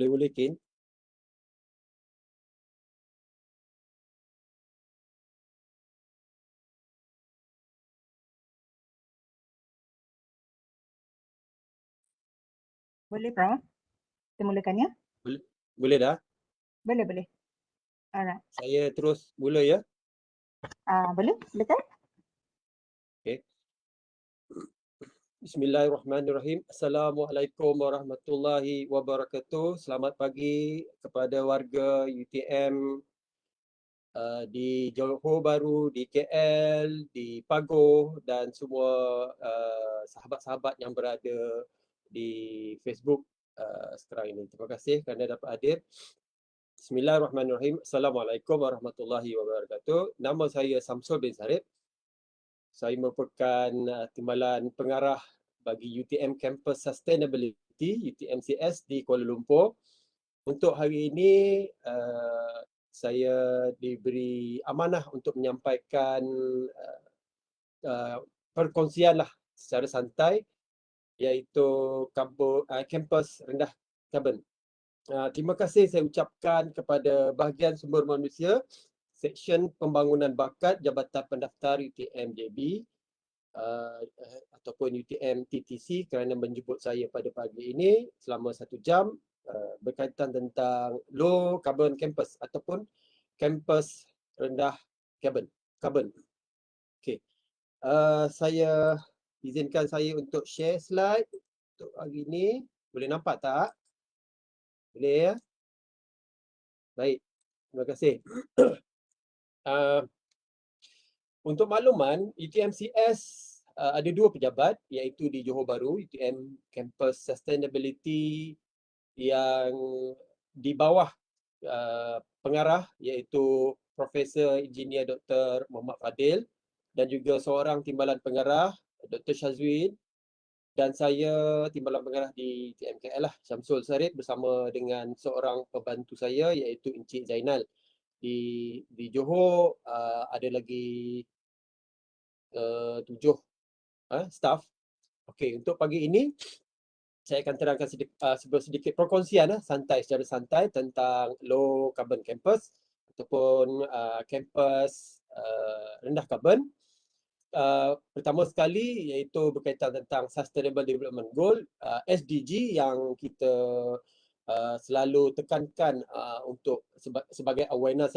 Boleh Kin. Boleh, Prof. Kita mulakan ya? Boleh dah. Boleh. Alright. Saya terus mula ya. Boleh, silakan. Okey. Bismillahirrahmanirrahim. Assalamualaikum warahmatullahi wabarakatuh. Selamat pagi kepada warga UTM di Johor Bahru, di KL, di Pagoh dan semua sahabat-sahabat yang berada di Facebook sekarang ini. Terima kasih kerana dapat hadir. Bismillahirrahmanirrahim. Assalamualaikum warahmatullahi wabarakatuh. Nama saya Samsul bin Sarip. Saya merupakan timbalan pengarah bagi UTM Campus Sustainability, UTMCS di Kuala Lumpur. Untuk hari ini, saya diberi amanah untuk menyampaikan perkongsian lah secara santai, iaitu kampus rendah karbon. Terima kasih saya ucapkan kepada bahagian sumber manusia, Seksyen Pembangunan Bakat Jabatan Pendaftar UTM JB ataupun UTM TTC kerana menjemput saya pada pagi ini selama 1 jam berkaitan tentang low carbon campus ataupun kampus rendah karbon. Okey. Saya izinkan saya untuk share slide untuk hari ini. Boleh nampak tak? Boleh ya? Baik. Terima kasih. Untuk makluman, UTMCS ada 2 pejabat iaitu di Johor Bahru, UTM Campus Sustainability yang di bawah pengarah iaitu Profesor Engineer Dr. Muhammad Fadil dan juga seorang timbalan pengarah Dr. Shazwin dan saya timbalan pengarah di TMKL lah, Syamsul Sarip bersama dengan seorang pembantu saya iaitu Encik Zainal. Di Johor ada lagi 7 staff. Okey, untuk pagi ini saya akan terangkan sedikit perkongsian secara santai tentang low carbon campus ataupun kampus rendah karbon. Pertama sekali iaitu berkaitan tentang Sustainable Development Goal, SDG yang kita selalu tekankan untuk sebagai awareness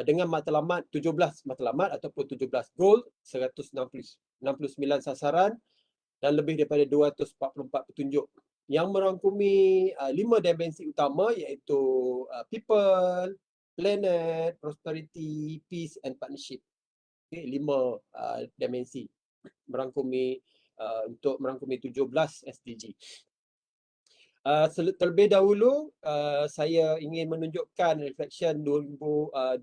dengan matlamat 17 matlamat ataupun 17 goal, 169 sasaran dan lebih daripada 244 petunjuk yang merangkumi 5 dimensi utama iaitu people, planet, prosperity, peace and partnership. Okay, 5 dimensi untuk merangkumi 17 SDG. Terlebih dahulu saya ingin menunjukkan reflection 2021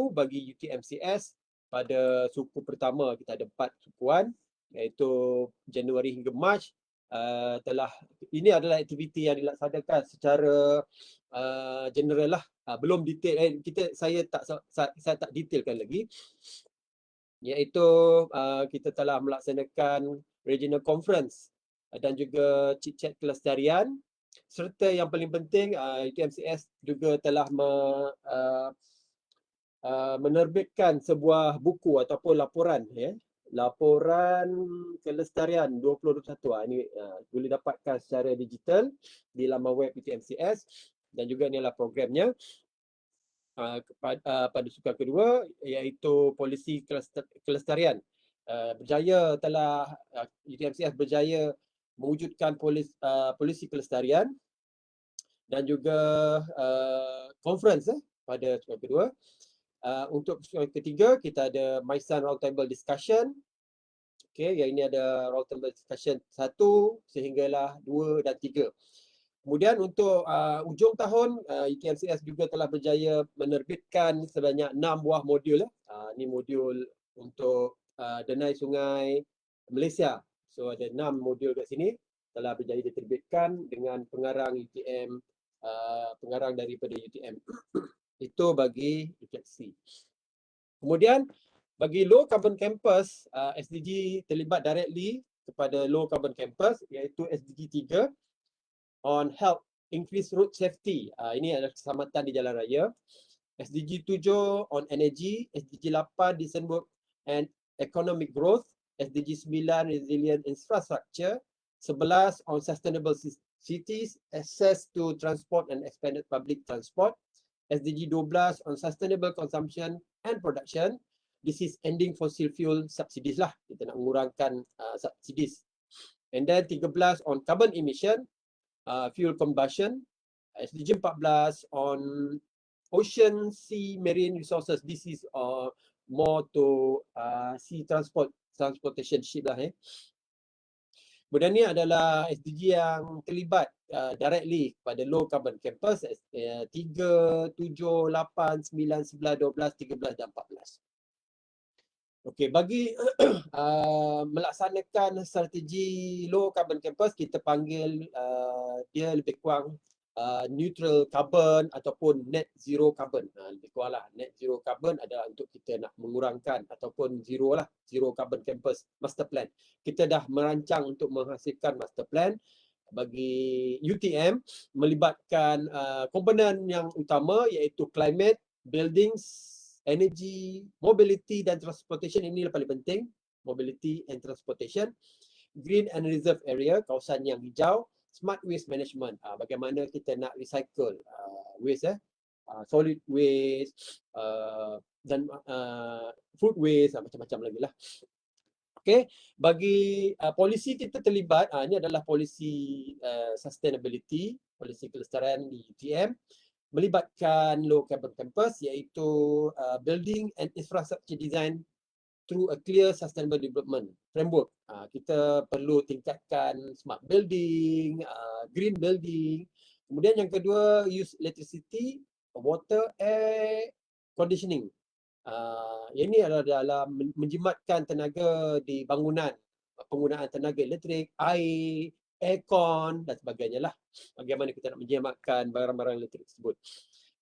bagi UTMCS pada suku pertama. Kita ada 4 sukuan iaitu Januari hingga Mac. Ini adalah aktiviti yang dilaksanakan secara general lah, belum detail. Saya tak detailkan lagi, iaitu kita telah melaksanakan regional conference dan juga chit-chat kelestarian, serta yang paling penting UTMCS juga telah menerbitkan sebuah buku ataupun laporan laporan kelestarian 2021. Ini boleh dapatkan secara digital di laman web UTMCS dan juga inilah programnya. Pada sukan kedua iaitu polisi kelestarian. UTMCS berjaya mewujudkan polisi kelestarian dan juga conference pada sukan kedua. Untuk sukan ketiga kita ada MySun Roundtable Discussion. Okey, yang ini ada Roundtable Discussion 1 sehinggalah 2 dan 3. Kemudian untuk ujung tahun, UTMCS juga telah berjaya menerbitkan sebanyak 6 buah modul. Ini modul untuk Denai Sungai Malaysia. So ada 6 modul kat sini telah berjaya diterbitkan dengan pengarang UTM, pengarang daripada UTM. Itu bagi refleksi. Kemudian bagi low carbon campus, SDG terlibat directly kepada low carbon campus iaitu SDG 3 on health increase road safety. Ini adalah keselamatan di jalan raya. SDG 7 on energy, SDG 8 decent work and economic growth, SDG 9 resilient infrastructure, 11 on sustainable cities, access to transport and expanded public transport, SDG 12 on sustainable consumption and production. This is ending fossil fuel subsidies lah. Kita nak mengurangkan subsidies. And then 13 on carbon emission, fuel combustion, SDG 14 on ocean, sea, marine resources. This is more to sea transportation ship lah. Kemudian ni adalah SDG yang terlibat directly pada low carbon campus 3, 7, 8, 9, 11, 12, 13 dan 14. Okey, bagi melaksanakan strategi low carbon campus, kita panggil dia lebih kurang neutral carbon ataupun net zero carbon. Lebih kurang lah, net zero carbon adalah untuk kita nak mengurangkan ataupun zero lah, zero carbon campus master plan. Kita dah merancang untuk menghasilkan master plan bagi UTM melibatkan komponen yang utama iaitu climate, buildings, energy, mobility dan transportation. Ini yang paling penting, mobility and transportation. Green and reserve area, kawasan yang hijau. Smart waste management, bagaimana kita nak recycle waste, solid waste dan food waste, macam-macam lagi lah. Okay, bagi polisi kita terlibat, ini adalah polisi sustainability, polisi kelestarian di UTM. Melibatkan low carbon campus iaitu building and infrastructure design through a clear sustainable development framework. Kita perlu tingkatkan smart building, green building. Kemudian yang kedua, use electricity, water, air conditioning. Ini adalah dalam menjimatkan tenaga di bangunan, penggunaan tenaga elektrik, air, aircon dan sebagainya lah. Bagaimana kita nak menjimatkan barang-barang elektrik tersebut.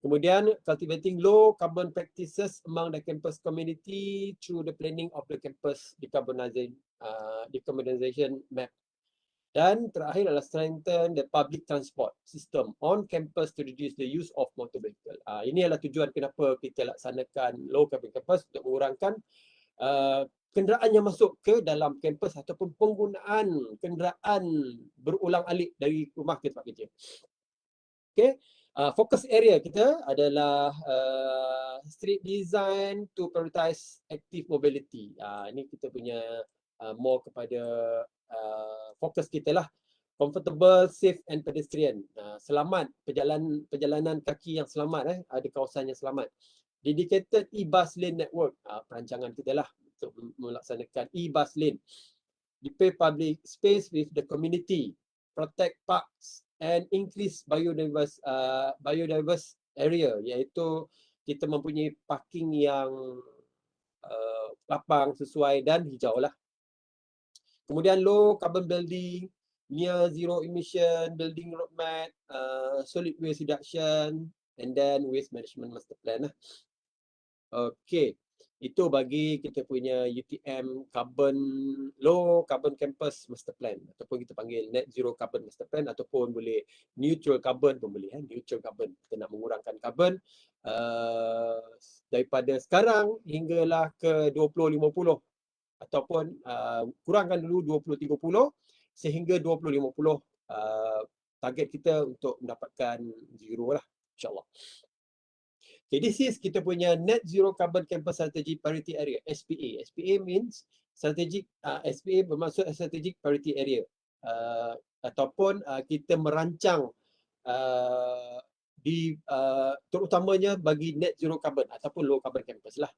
Kemudian cultivating low carbon practices among the campus community through the planning of the campus decarbonization map. Dan terakhir adalah strengthen the public transport system on campus to reduce the use of motor vehicle. Ini adalah tujuan kenapa kita laksanakan low carbon campus, untuk mengurangkan kenderaan yang masuk ke dalam kampus ataupun penggunaan kenderaan berulang-alik dari rumah ke tempat kerja. Okay, focus area kita adalah street design to prioritize active mobility. Ini kita punya more kepada fokus kita lah. Comfortable, safe and pedestrian. Selamat, perjalanan kaki yang selamat, ada kawasan yang selamat. Dedicated e-bus lane network, perancangan kita lah untuk melaksanakan e-bus lane. Repair public space with the community, protect parks and increase biodiverse area, iaitu kita mempunyai parking yang lapang, sesuai dan hijau lah. Kemudian low carbon building, near zero emission building roadmap, solid waste reduction and then waste management master plan lah. Okey, itu bagi kita punya UTM low carbon campus master plan, ataupun kita panggil net zero carbon master plan, ataupun boleh neutral carbon pun boleh. Neutral carbon, kita nak mengurangkan carbon daripada sekarang hinggalah ke 2050, ataupun kurangkan dulu 2030 sehingga 2050, target kita untuk mendapatkan zero lah, insyaAllah. Okay, this is kita punya net zero carbon campus strategy priority area, SPA. SPA means strategic, SPA bermaksud strategic priority area, ataupun kita merancang terutamanya bagi net zero carbon ataupun low carbon campus lah.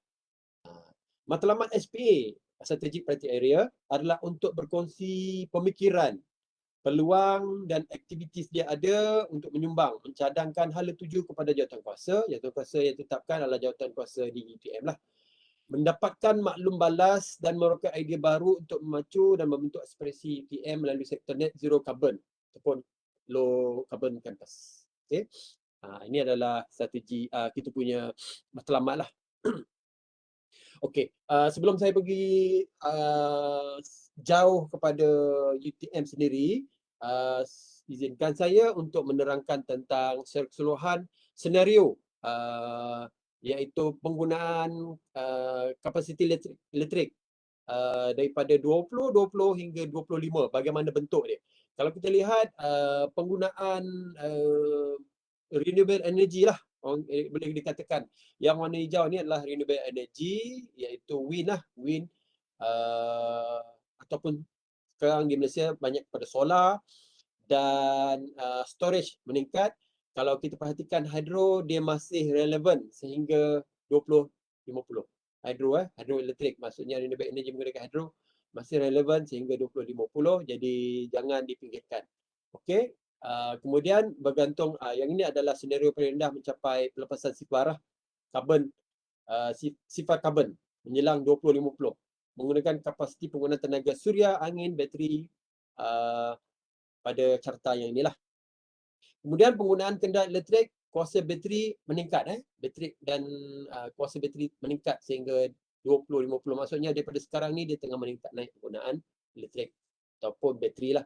Matlamat SPA, strategic priority area, adalah untuk berkongsi pemikiran, peluang dan aktiviti dia ada untuk menyumbang, mencadangkan hala tuju kepada jawatankuasa. Jawatankuasa yang ditetapkan adalah jawatankuasa di UTM lah. Mendapatkan maklum balas dan merokok idea baru untuk memacu dan membentuk aspirasi UTM melalui sektor net zero carbon ataupun low carbon campus. Okay. Ini adalah strategi kita punya matlamat lah. Okey, sebelum saya pergi jauh kepada UTM sendiri, izinkan saya untuk menerangkan tentang keseluruhan senario iaitu penggunaan kapasiti elektrik daripada 20 hingga 25, bagaimana bentuk dia. Kalau kita lihat penggunaan renewable energy lah, boleh dikatakan. Yang warna hijau ni adalah renewable energy, iaitu wind lah, wind ataupun sekarang di Malaysia banyak pada solar dan storage meningkat. Kalau kita perhatikan hydro, dia masih relevan sehingga 2050. Hydroelektrik, maksudnya renewable energy menggunakan hydro masih relevan sehingga 2050, jadi jangan dipinggirkan. Okey, kemudian bergantung, yang ini adalah senario paling rendah mencapai pelepasan sifar karbon, sifar karbon menjelang 2050 menggunakan kapasiti penggunaan tenaga suria, angin, bateri pada carta yang inilah. Kemudian penggunaan kenderaan elektrik, kuasa bateri meningkat. Bateri dan kuasa bateri meningkat sehingga 2050. Maksudnya daripada sekarang ni dia tengah meningkat naik penggunaan elektrik ataupun bateri lah.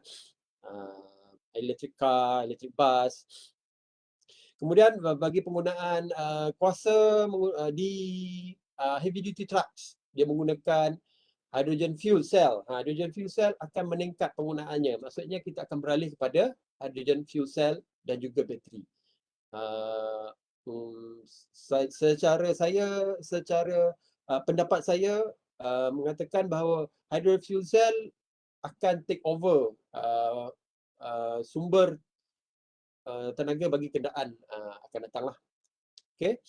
Electric car, electric bus. Kemudian bagi penggunaan kuasa di heavy duty trucks, dia menggunakan hydrogen fuel cell. Hydrogen fuel cell akan meningkat penggunaannya. Maksudnya kita akan beralih kepada hydrogen fuel cell dan juga bateri. Secara pendapat saya mengatakan bahawa hydrogen fuel cell akan take over sumber tenaga bagi kenderaan akan datanglah. Okey.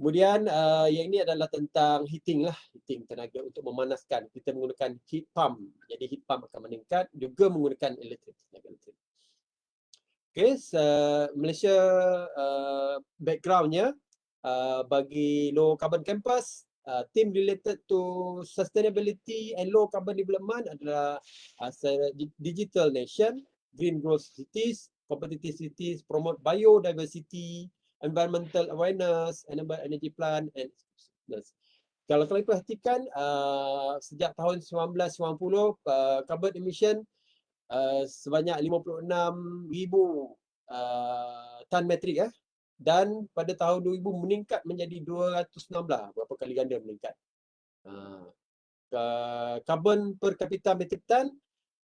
Kemudian yang ini adalah tentang heating lah, heating tenaga untuk memanaskan. Kita menggunakan heat pump. Jadi heat pump akan meningkat, juga menggunakan elektrik, tenaga elektrik. Okey, Malaysia backgroundnya bagi low carbon campus, theme related to sustainability and low carbon development adalah digital nation, green growth cities, competitive cities, promote biodiversity, environmental awareness, enable energy plan and kalau kalian perhatikan sejak tahun 1990 carbon emission sebanyak 56,000 tan metrik dan pada tahun 2000 meningkat menjadi 216, berapa kali ganda meningkat. Carbon per kapita metrik tan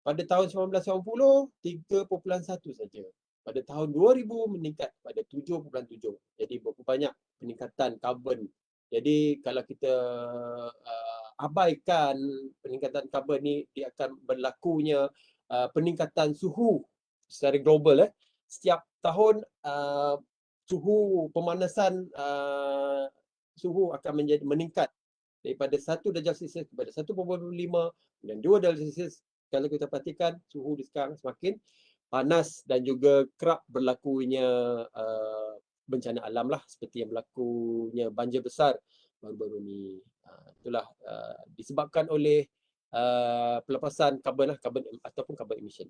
pada tahun 1990 3.1 saja. Pada tahun 2000 meningkat pada 7.7. Jadi berapa banyak peningkatan karbon. Jadi kalau kita abaikan peningkatan karbon ni, dia akan berlakunya peningkatan suhu secara global. Setiap tahun suhu pemanasan suhu akan meningkat daripada 1 darjah Celsius kepada 1.5 dan 2 darjah Celsius. Kalau kita perhatikan suhu di sekarang semakin panas dan juga kerap berlakunya bencana alam lah, seperti yang berlakunya banjir besar baru-baru ni. Itulah disebabkan oleh pelepasan karbon ataupun carbon emission.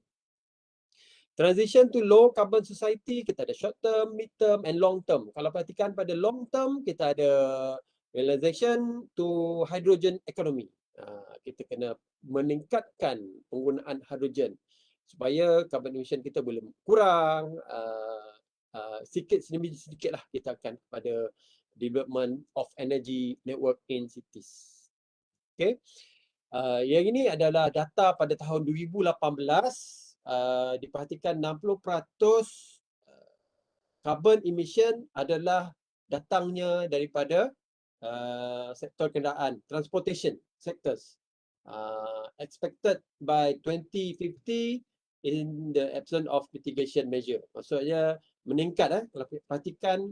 Transition to low carbon society, kita ada short term, mid term and long term. Kalau perhatikan pada long term, kita ada realization to hydrogen economy. Kita kena meningkatkan penggunaan hidrogen supaya carbon emission kita boleh kurang. Sedikit demi sedikit lah kita akan kepada development of energy network in cities. Okay. Yang ini adalah data pada tahun 2018. Diperhatikan 60% carbon emission adalah datangnya daripada sektor kenderaan, transportation sectors. Expected by 2050 in the absence of mitigation measure. Maksudnya meningkat. Kalau perhatikan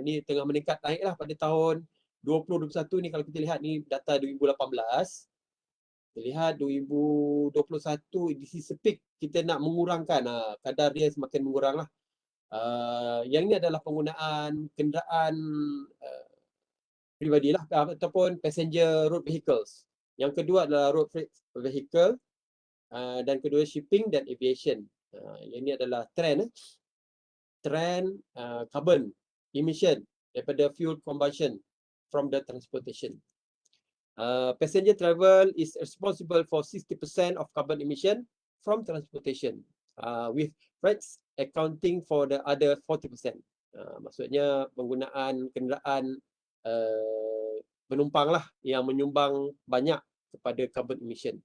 ni tengah meningkat naiklah pada tahun 2021 ni. Kalau kita lihat ni data 2018, kita lihat 2021 di sisi peak kita nak mengurangkan, kadar dia semakin menguranglah. Yang ini adalah penggunaan kenderaan pribadi lah ataupun passenger road vehicles. Yang kedua adalah road freight vehicle dan kedua shipping dan aviation. Yang ini adalah trend carbon emission daripada fuel combustion from the transportation. Passenger travel is responsible for 60% of carbon emission from transportation. with rates accounting for the other 40%. Maksudnya penggunaan kenderaan penumpang lah yang menyumbang banyak kepada carbon emission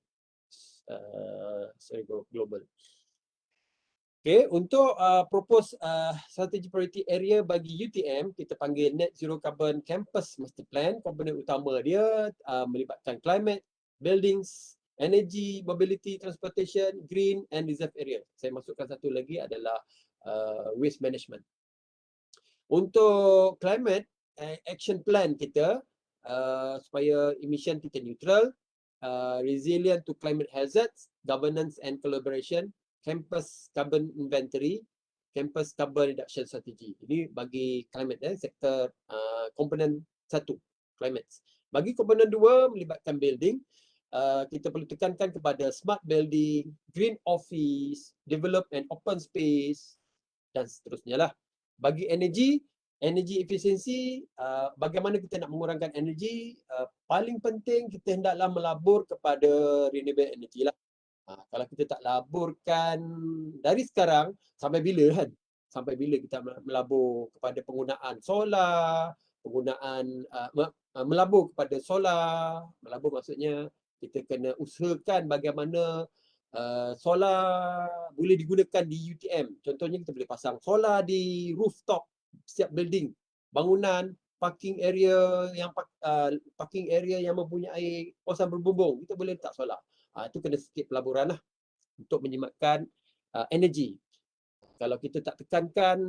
global. Okay, untuk propose strategy priority area bagi UTM, kita panggil Net Zero Carbon Campus Master Plan. Komponen utama dia melibatkan climate, buildings, energy, mobility, transportation, green and reserve area. Saya masukkan satu lagi adalah waste management. Untuk climate action plan kita, supaya emission kita neutral, resilient to climate hazards, governance and collaboration, campus carbon inventory, campus carbon reduction strategy. Ini bagi climate sektor komponen 1, climate. Bagi komponen 2 melibatkan building, kita perlu tekankan kepada smart building, green office, develop and open space dan seterusnya lah. Bagi energy efisiensi, bagaimana kita nak mengurangkan energi, paling penting kita hendaklah melabur kepada renewable energy lah. Kalau kita tak laburkan dari sekarang, sampai bila kan? Sampai bila kita melabur kepada penggunaan solar, melabur kepada solar, melabur maksudnya kita kena usahakan bagaimana solar boleh digunakan di UTM. Contohnya kita boleh pasang solar di rooftop setiap building, bangunan, parking area yang mempunyai kawasan berbumbung, kita boleh letak solar. Itu kena sikit pelaburan lah untuk menjimatkan energi. Kalau kita tak tekankan,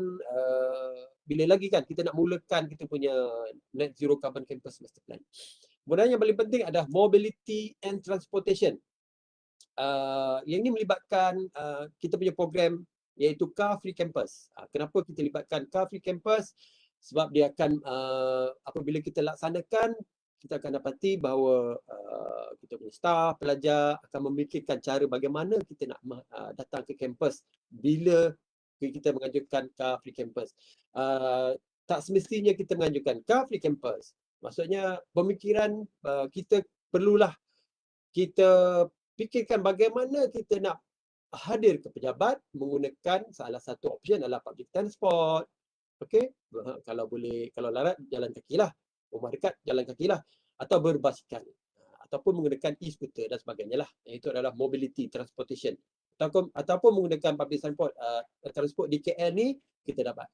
bila lagi kan kita nak mulakan kita punya Net Zero Carbon Campus Master Plan. Kemudian yang paling penting adalah mobility and transportation. Yang ini melibatkan kita punya program iaitu Car Free Campus. Kenapa kita libatkan Car Free Campus? Sebab dia akan apabila kita laksanakan, kita akan dapati bahawa kita punya staff, pelajar akan memikirkan cara bagaimana kita nak datang ke kampus bila kita mengajukan Car Free Campus. Tak semestinya kita mengajukan Car Free Campus. Maksudnya pemikiran kita perlulah kita fikirkan bagaimana kita nak hadir ke pejabat menggunakan salah satu option adalah public transport. Okey, kalau boleh, kalau larat jalan kaki lah, rumah dekat jalan kaki lah, atau berbasikal, ataupun menggunakan e-scooter dan sebagainya lah. Itu adalah mobility transportation. Ataupun menggunakan public transport di KL ni, kita ada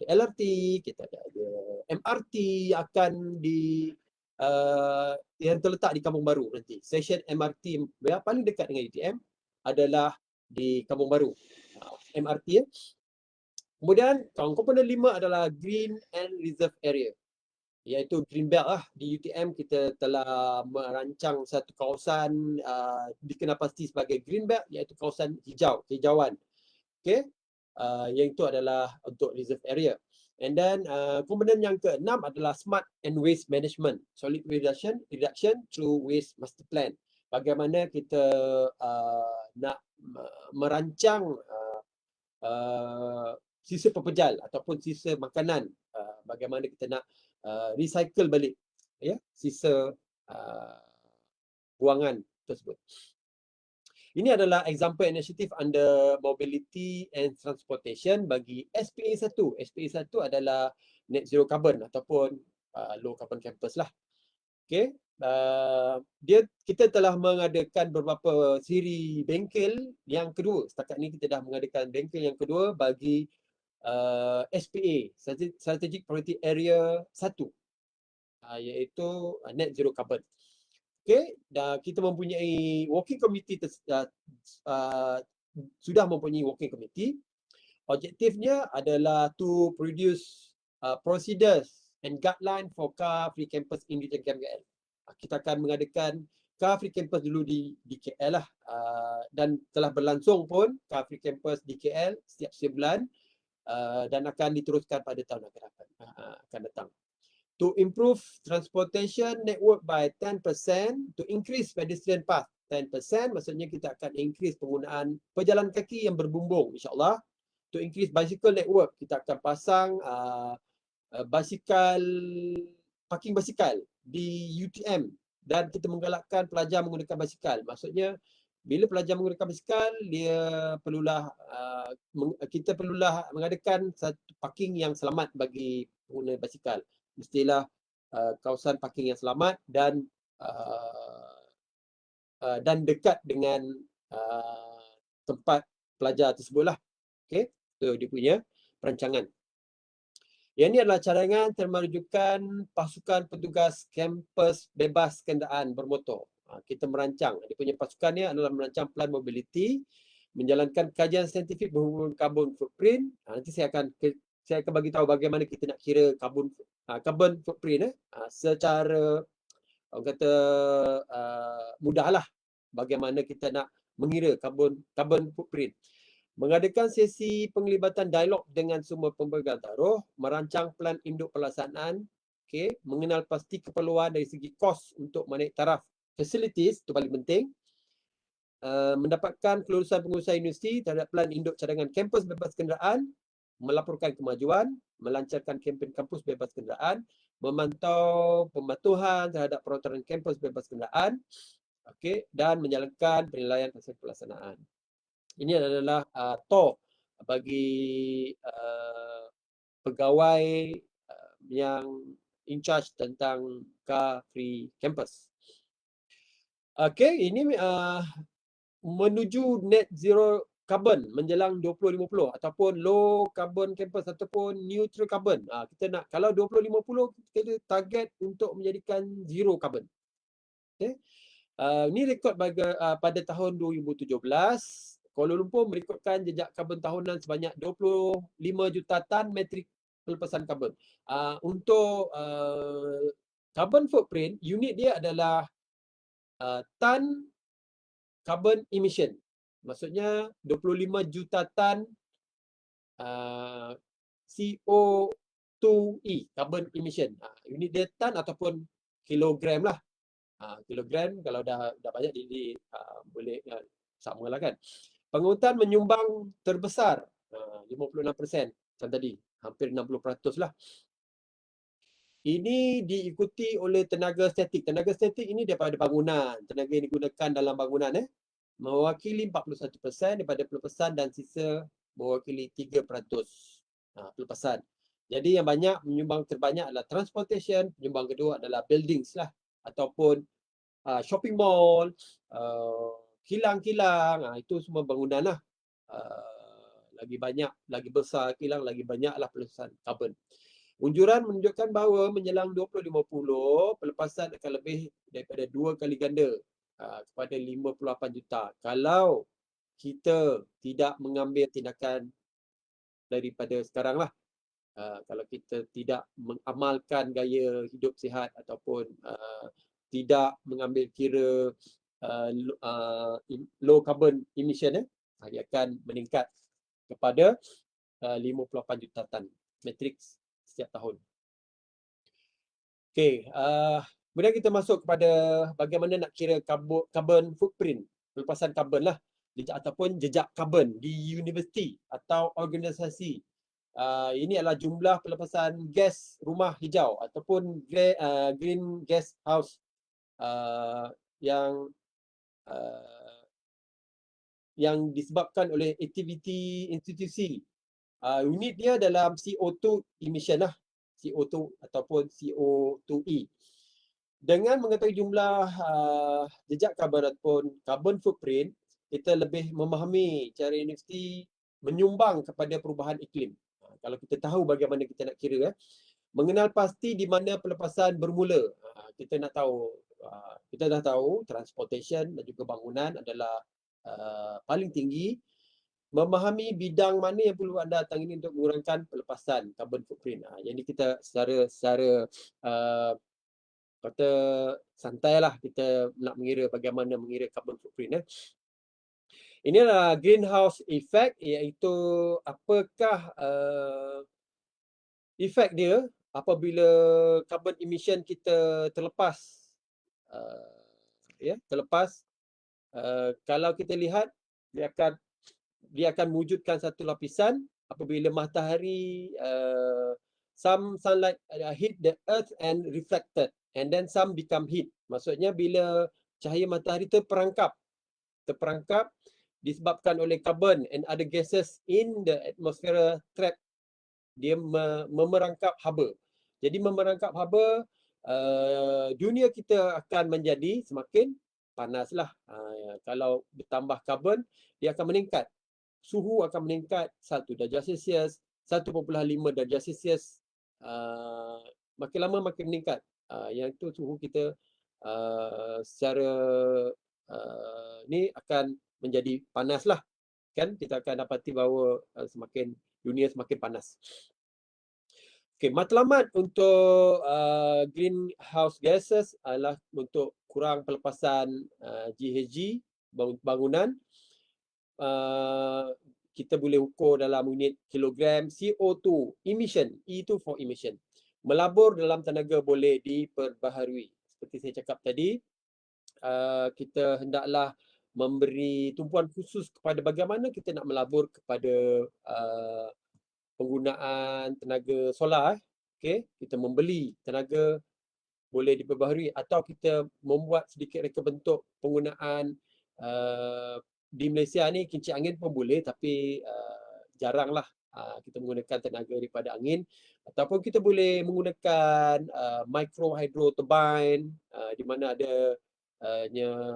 LRT, kita ada MRT akan yang terletak di Kampung Baru nanti. Stesen MRT yang paling dekat dengan UTM adalah di Kampung Baru, MRT ya. Kemudian komponen 5 adalah green and reserve area, iaitu green belt lah. Di UTM kita telah merancang satu kawasan dikenal pasti sebagai green belt, iaitu kawasan hijauan. Okay? Yang itu adalah untuk reserve area. And then komponen yang ke-6 adalah smart and waste management, solid waste reduction through waste master plan. Bagaimana kita nak merancang sisa pepejal ataupun sisa makanan, bagaimana kita nak recycle balik ya sisa buangan tersebut. Ini adalah example initiative under mobility and transportation bagi SPA 1. SPA 1 adalah net zero carbon ataupun low carbon campus lah. Okay. Kita telah mengadakan beberapa siri bengkel yang kedua. Setakat ni kita dah mengadakan bengkel yang kedua bagi SPA, Strategic Priority Area 1, iaitu net zero carbon. Okay, dan kita mempunyai working committee, sudah mempunyai working committee. Objektifnya adalah to produce procedures and guideline for car free campus in Region KL. Kita akan mengadakan car free campus dulu di KL lah, dan telah berlangsung pun car free campus di KL setiap sebulan, dan akan diteruskan pada tahun akan datang. To improve transportation network by 10%, to increase pedestrian path 10%, maksudnya kita akan increase penggunaan pejalan kaki yang berbumbung insyaAllah. To increase bicycle network, kita akan pasang parking basikal di UTM dan kita menggalakkan pelajar menggunakan basikal. Maksudnya Bila pelajar menggunakan basikal, dia kita perlulah mengadakan satu parking yang selamat bagi pengguna basikal. Mestilah kawasan parking yang selamat dan dekat dengan tempat pelajar tersebutlah. Okey, itu dia punya perancangan. Yang ini adalah cadangan termarujukan pasukan petugas kampus bebas kenderaan bermotor. Kita merancang, dia punya pasukan ni adalah merancang plan mobility, menjalankan kajian saintifik berhubungan carbon footprint. Nanti saya akan bagi tahu bagaimana kita nak kira carbon footprint secara orang kata mudahlah, bagaimana kita nak mengira carbon footprint. Mengadakan sesi penglibatan dialog dengan semua pemegang taruh, merancang plan induk pelaksanaan, mengenal pasti keperluan dari segi kos untuk menaik taraf facilities, itu paling penting. Mendapatkan kelulusan pengurusan universiti terhadap plan induk cadangan kampus bebas kenderaan, melaporkan kemajuan, melancarkan kempen kampus bebas kenderaan, memantau pematuhan terhadap peraturan kampus bebas kenderaan, dan menjalankan penilaian hasil pelaksanaan. Ini adalah TOR bagi pegawai yang in charge tentang car free campus. Ini menuju net zero carbon menjelang 2050 ataupun low carbon campus ataupun neutral carbon. Kita nak, kalau 2050 kita target untuk menjadikan zero carbon. Ini rekod pada tahun 2017. Kuala Lumpur merekodkan jejak karbon tahunan sebanyak 25 juta tan metrik pelepasan karbon. Untuk carbon footprint, unit dia adalah tan carbon emission. Maksudnya 25 juta tan CO2e, carbon emission. Unit dia tan ataupun kilogram lah. Kilogram kalau dah banyak jadi boleh sama lah kan. Pengurutan menyumbang terbesar 56% macam tadi, hampir 60% lah. Ini diikuti oleh tenaga statik. Tenaga statik ini daripada bangunan, tenaga yang digunakan dalam bangunan mewakili 41% daripada pelepasan dan sisa mewakili 3% pelepasan. Jadi yang menyumbang terbanyak adalah transportation, penyumbang kedua adalah buildings lah ataupun shopping mall, kilang-kilang, itu semua bangunan lah. Lagi banyak, lagi besar kilang, lagi banyaklah pelepasan karbon. Unjuran menunjukkan bahawa menjelang 2050, pelepasan akan lebih daripada 2 kali ganda kepada 58 juta. Kalau kita tidak mengambil tindakan daripada sekarang lah. Kalau kita tidak mengamalkan gaya hidup sihat ataupun tidak mengambil kira low carbon emission, dia akan meningkat kepada 58 juta tan metrik setiap tahun. Kemudian kita masuk kepada bagaimana nak kira carbon footprint, pelepasan karbon lah, ataupun jejak karbon di universiti atau organisasi. Ini adalah jumlah pelepasan gas rumah hijau ataupun green gas house yang disebabkan oleh aktiviti institusi. Unit dia dalam CO2 emission lah, CO2 ataupun CO2e. Dengan mengetahui jumlah jejak karbon ataupun carbon footprint, kita lebih memahami cara universiti menyumbang kepada perubahan iklim. Kalau kita tahu bagaimana kita nak kira, mengenal pasti di mana pelepasan bermula. Kita nak tahu, kita dah tahu transportation dan juga bangunan adalah paling tinggi. Memahami bidang mana yang perlu anda tangani untuk mengurangkan pelepasan carbon footprint. Jadi kita secara kata santai lah kita nak mengira bagaimana mengira carbon footprint. Ini adalah greenhouse effect, iaitu apakah efek dia apabila carbon emission kita terlepas. Kalau kita lihat, dia akan mewujudkan satu lapisan apabila matahari some sunlight hit the earth and reflected and then some become heat. Maksudnya bila cahaya matahari terperangkap terperangkap disebabkan oleh carbon and other gases in the atmosphere trap. Dia memerangkap haba. Jadi memerangkap haba, dunia kita akan menjadi semakin panaslah. Kalau bertambah karbon, dia akan meningkat. Suhu akan meningkat 1 darjah Celsius, 1.5 darjah Celsius. Makin lama makin meningkat. Yang itu suhu kita secara ni akan menjadi panaslah. Kan kita akan dapati bahawa dunia semakin panas. Okey, matlamat untuk greenhouse gases adalah untuk kurang pelepasan GHG bangunan. Kita boleh ukur dalam unit kilogram CO2 emission. E itu for emission. Melabur dalam tenaga boleh diperbaharui. Seperti saya cakap tadi, kita hendaklah memberi tumpuan khusus kepada bagaimana kita nak melabur kepada penggunaan tenaga solar. Okay, kita membeli tenaga boleh diperbaharui atau kita membuat sedikit reka bentuk penggunaan di Malaysia ni kincir angin pun boleh, tapi jaranglah kita menggunakan tenaga daripada angin, ataupun kita boleh menggunakan micro hydro turbine di mana ada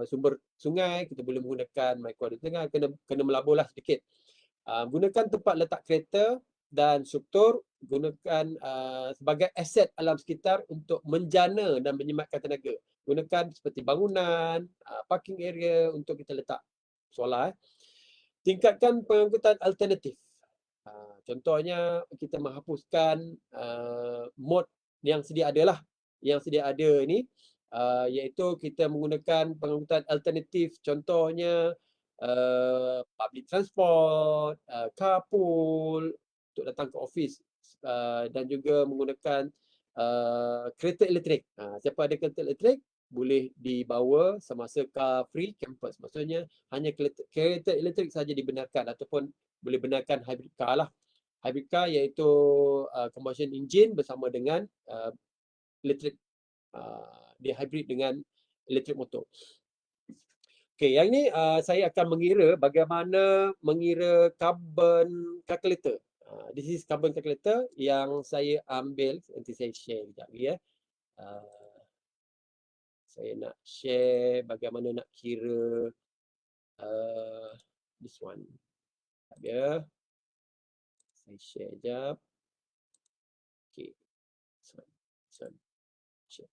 sumber sungai. Kita boleh menggunakan micro hydro turbine, kena melaburlah sedikit. Gunakan tempat letak kereta dan struktur, gunakan sebagai aset alam sekitar untuk menjana dan menyematkan tenaga. Gunakan seperti bangunan, parking area untuk kita letak solar. Tingkatkan pengangkutan alternatif. Contohnya kita menghapuskan mod yang sedia ada lah. Yang sedia ada ni iaitu kita menggunakan pengangkutan alternatif, contohnya public transport, carpool untuk datang ke office, dan juga menggunakan kereta elektrik. Siapa ada kereta elektrik boleh dibawa semasa car free campus. Maksudnya hanya kereta elektrik saja dibenarkan, ataupun boleh benarkan hybrid car lah. Hybrid car iaitu combustion engine bersama dengan elektrik. Dia hybrid dengan elektrik motor. Okey, yang ni saya akan mengira bagaimana mengira carbon calculator. This is carbon calculator yang saya ambil. Nanti saya share sekejap lagi ya. Saya nak share bagaimana nak kira this one. Ya. Saya share sekejap. Okey. This one. Share.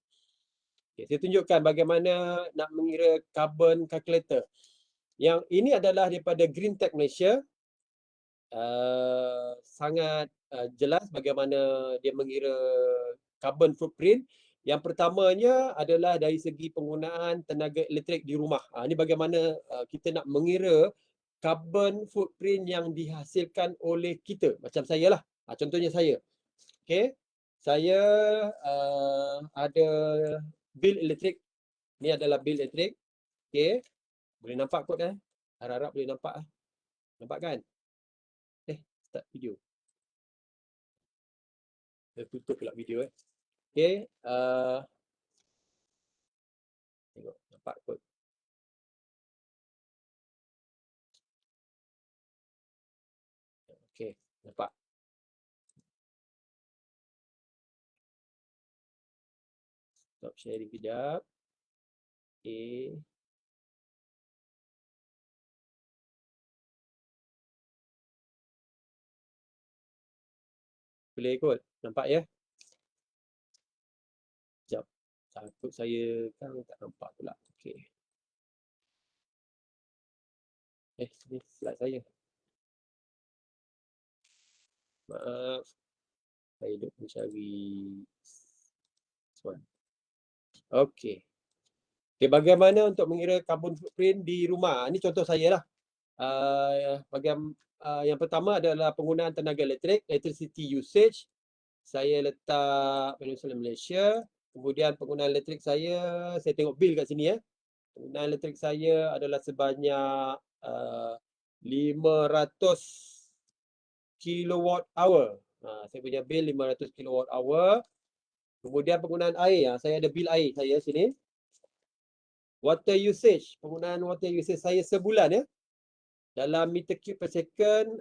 Okay, saya tunjukkan bagaimana nak mengira carbon calculator. Yang ini adalah daripada Green Tech Malaysia. Sangat jelas bagaimana dia mengira carbon footprint. Yang pertamanya adalah dari segi penggunaan tenaga elektrik di rumah. Ini bagaimana kita nak mengira carbon footprint yang dihasilkan oleh kita. Macam saya lah. Contohnya saya. Okay. Saya ada bil elektrik. Ni adalah bil elektrik. Okay. Boleh nampak kot kan? Harap-harap boleh nampak. Nampak kan? Start video. Tutup pula video. Okay. Tengok. Nampak kot. Okay. Nampak. Stop sharing kejap. Okay. Boleh ikut. Nampak ya? Sekejap. Takut saya kan tak nampak pula. Okay. Ni slide saya. Maaf. Saya duk mencari one. Okay. Okay, bagaimana untuk mengira carbon footprint di rumah? Ini contoh saya lah. Yang pertama adalah penggunaan tenaga elektrik, electricity usage. Saya letak Peninsula Malaysia. Kemudian penggunaan elektrik saya tengok bil kat sini ya. Penggunaan elektrik saya adalah sebanyak 500 kilowatt hour. Saya punya bil 500 kilowatt hour. Kemudian penggunaan air, saya ada bil air saya sini. water usage, penggunaan water usage saya sebulan ya. Dalam meter cube per second,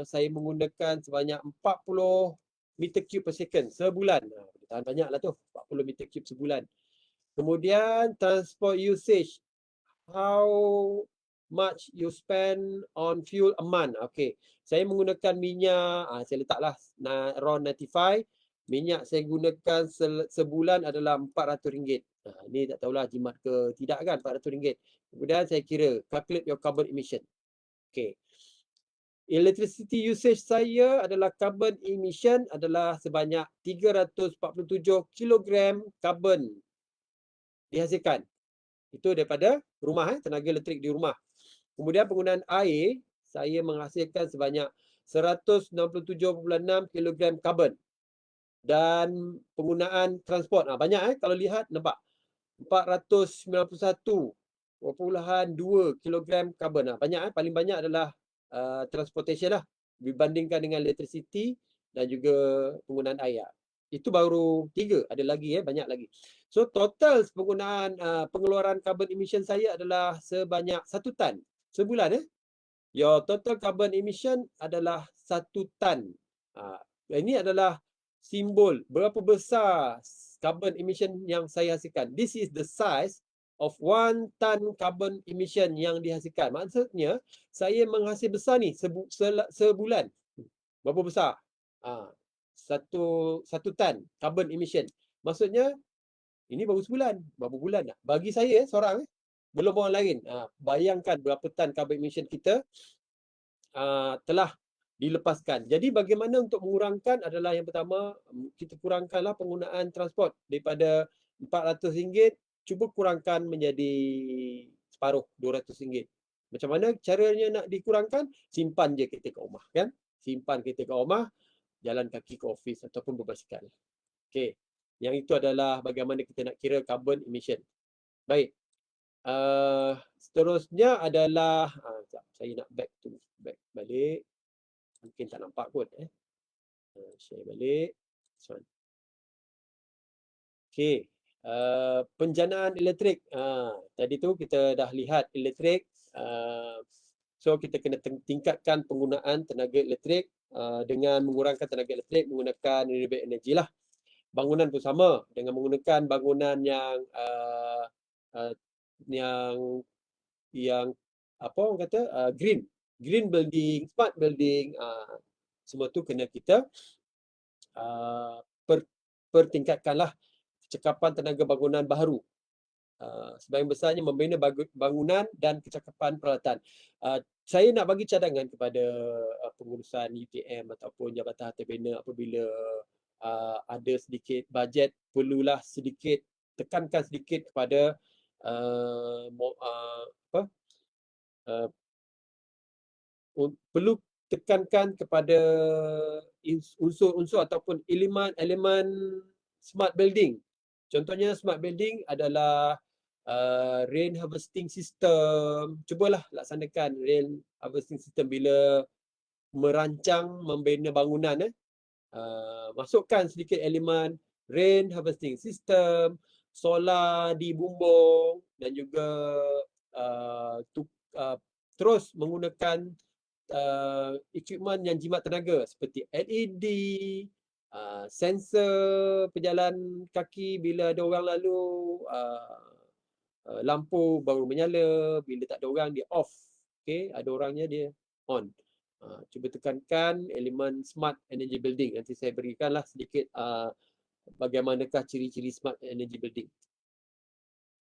saya menggunakan sebanyak 40 meter cube per second sebulan. Tahan banyak lah tu, 40 meter cube sebulan. Kemudian transport usage, how much you spend on fuel a month. Okay, saya menggunakan minyak, saya letaklah RON 95. Minyak saya gunakan sebulan adalah RM400. Ni tak tahulah jimat ke tidak kan, RM400. Kemudian saya kira, calculate your carbon emission. Okay. Electricity usage saya adalah carbon emission adalah sebanyak 347 kilogram carbon dihasilkan. Itu daripada rumah, tenaga elektrik di rumah. Kemudian penggunaan air, saya menghasilkan sebanyak 167.6 kilogram carbon. Dan penggunaan transport, banyak kalau lihat, nampak 491.2 kilogram carbon. Banyak, paling banyak adalah transportation lah dibandingkan dengan electricity dan juga penggunaan air. Itu baru 3, ada lagi banyak lagi. So total penggunaan pengeluaran carbon emission saya adalah sebanyak 1 tan sebulan. Your total carbon emission adalah 1 tan. Ini adalah simbol berapa besar carbon emission yang saya hasilkan. This is the size of 1 ton carbon emission yang dihasilkan. Maksudnya saya menghasil besar ni sebulan. Berapa besar? 1 tan carbon emission. Maksudnya ini baru sebulan. Berapa bulan dah? Bagi saya seorang, belum orang lain. Bayangkan berapa tan carbon emission kita telah dilepaskan. Jadi bagaimana untuk mengurangkan adalah yang pertama, kita kurangkanlah penggunaan transport daripada RM400, cuba kurangkan menjadi separuh, RM200. Macam mana caranya nak dikurangkan? Simpan je kereta kat rumah kan? Simpan kereta kat rumah, jalan kaki ke office ataupun berbasikal. Okey. Yang itu adalah bagaimana kita nak kira carbon emission. Baik. Seterusnya adalah saya nak back balik. Mungkin tak nampak pun. Share balik. Okey. Penjanaan elektrik. Tadi tu kita dah lihat elektrik. So kita kena tingkatkan penggunaan tenaga elektrik dengan mengurangkan tenaga elektrik menggunakan renewable energy lah. Bangunan pun sama, dengan menggunakan bangunan yang apa orang kata green building, smart building, semua tu kena kita pertingkatkanlah kecekapan tenaga bangunan baharu. Sebahagian besarnya membina bangunan dan kecekapan peralatan. Saya nak bagi cadangan kepada pengurusan UTM ataupun Jabatan Hartanah apabila ada sedikit bajet, perlulah sedikit tekankan sedikit kepada perlu tekankan kepada unsur-unsur ataupun elemen smart building. Contohnya smart building adalah rain harvesting system. Cubalah laksanakan rain harvesting system bila merancang membina bangunan. Masukkan sedikit elemen rain harvesting system, solar di bumbung dan juga terus menggunakan equipment yang jimat tenaga seperti LED, sensor pejalan kaki bila ada orang lalu, lampu baru menyala, bila tak ada orang dia off. Okey, ada orangnya dia on. Cuba tekankan elemen smart energy building. Nanti saya berikanlah sedikit bagaimanakah ciri-ciri smart energy building.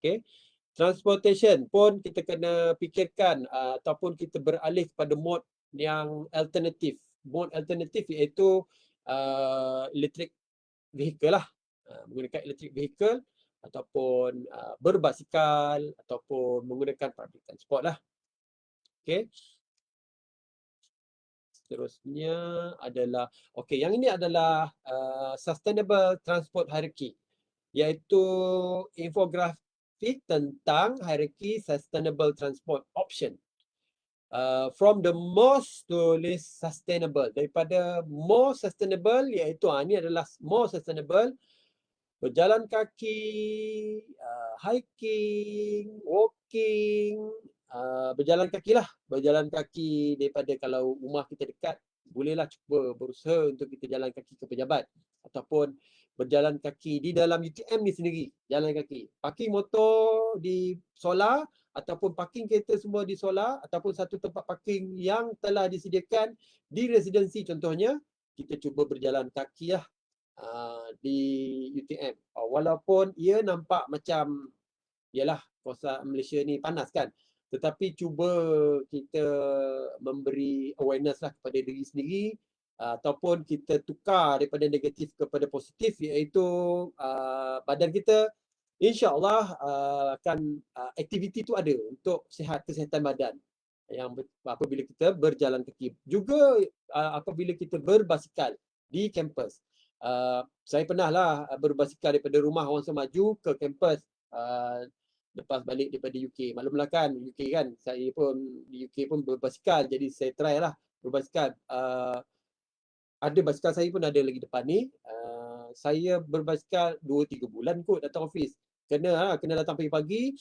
Okey. Transportation pun kita kena fikirkan ataupun kita beralih kepada mode yang alternatif. Mode alternatif iaitu electric vehicle lah. Menggunakan electric vehicle ataupun berbasikal ataupun menggunakan public transport lah. Okey. Seterusnya adalah, yang ini adalah sustainable transport hierarchy, iaitu infografik tentang hierarchy sustainable transport option. From the most to least sustainable, daripada more sustainable iaitu ini adalah more sustainable, berjalan kaki, hiking, walking, berjalan kaki lah. Berjalan kaki daripada kalau rumah kita dekat, bolehlah cuba berusaha untuk kita jalan kaki ke pejabat. Ataupun berjalan kaki di dalam UTM ni sendiri, jalan kaki. Parking motor di solar ataupun parking kereta semua di solar ataupun satu tempat parking yang telah disediakan di residensi contohnya, kita cuba berjalan kaki lah di UTM. Walaupun ia nampak macam, yalah, kawasan Malaysia ni panas kan, tetapi cuba kita memberi awareness lah kepada diri sendiri, ataupun kita tukar daripada negatif kepada positif, iaitu badan kita insya-Allah akan aktiviti tu ada untuk kesihatan badan yang apabila kita berjalan kaki. Juga apabila kita berbasikal di kampus. Saya pernahlah berbasikal daripada rumah Awang Semaju ke kampus lepas balik daripada UK. Maklumlah kan, UK kan, saya pun di UK pun berbasikal, jadi saya try lah berbasikal. Ada basikal saya pun ada lagi depan ni. Saya berbasikal 2-3 bulan kot datang office. Kena datang pagi-pagi.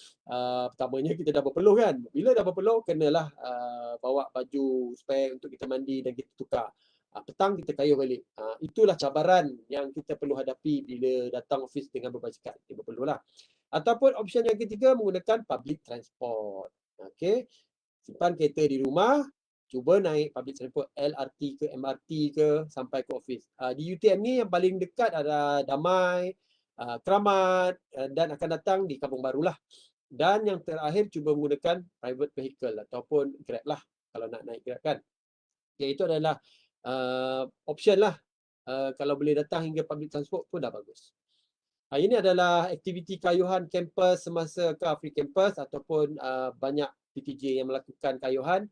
Pertamanya kita dah berpeluh kan. Bila dah berpeluh, kenalah bawa baju spare untuk kita mandi dan kita tukar. Petang kita kayuh balik. Itulah cabaran yang kita perlu hadapi bila datang office dengan berbasikal. Dia berpeluh lah. Ataupun option yang ketiga, menggunakan public transport. Okay. Simpan kereta di rumah, cuba naik public transport, LRT ke MRT ke sampai ke office. Di UTM ni yang paling dekat ada Damai, Keramat dan akan datang di Kampung Baru lah. Dan yang terakhir cuba menggunakan private vehicle ataupun Grab lah kalau nak naik Grab kan. Itu adalah option lah. Kalau boleh datang hingga public transport pun dah bagus. Ini adalah aktiviti kayuhan kampus semasa Car Free Campus ataupun banyak PTJ yang melakukan kayuhan.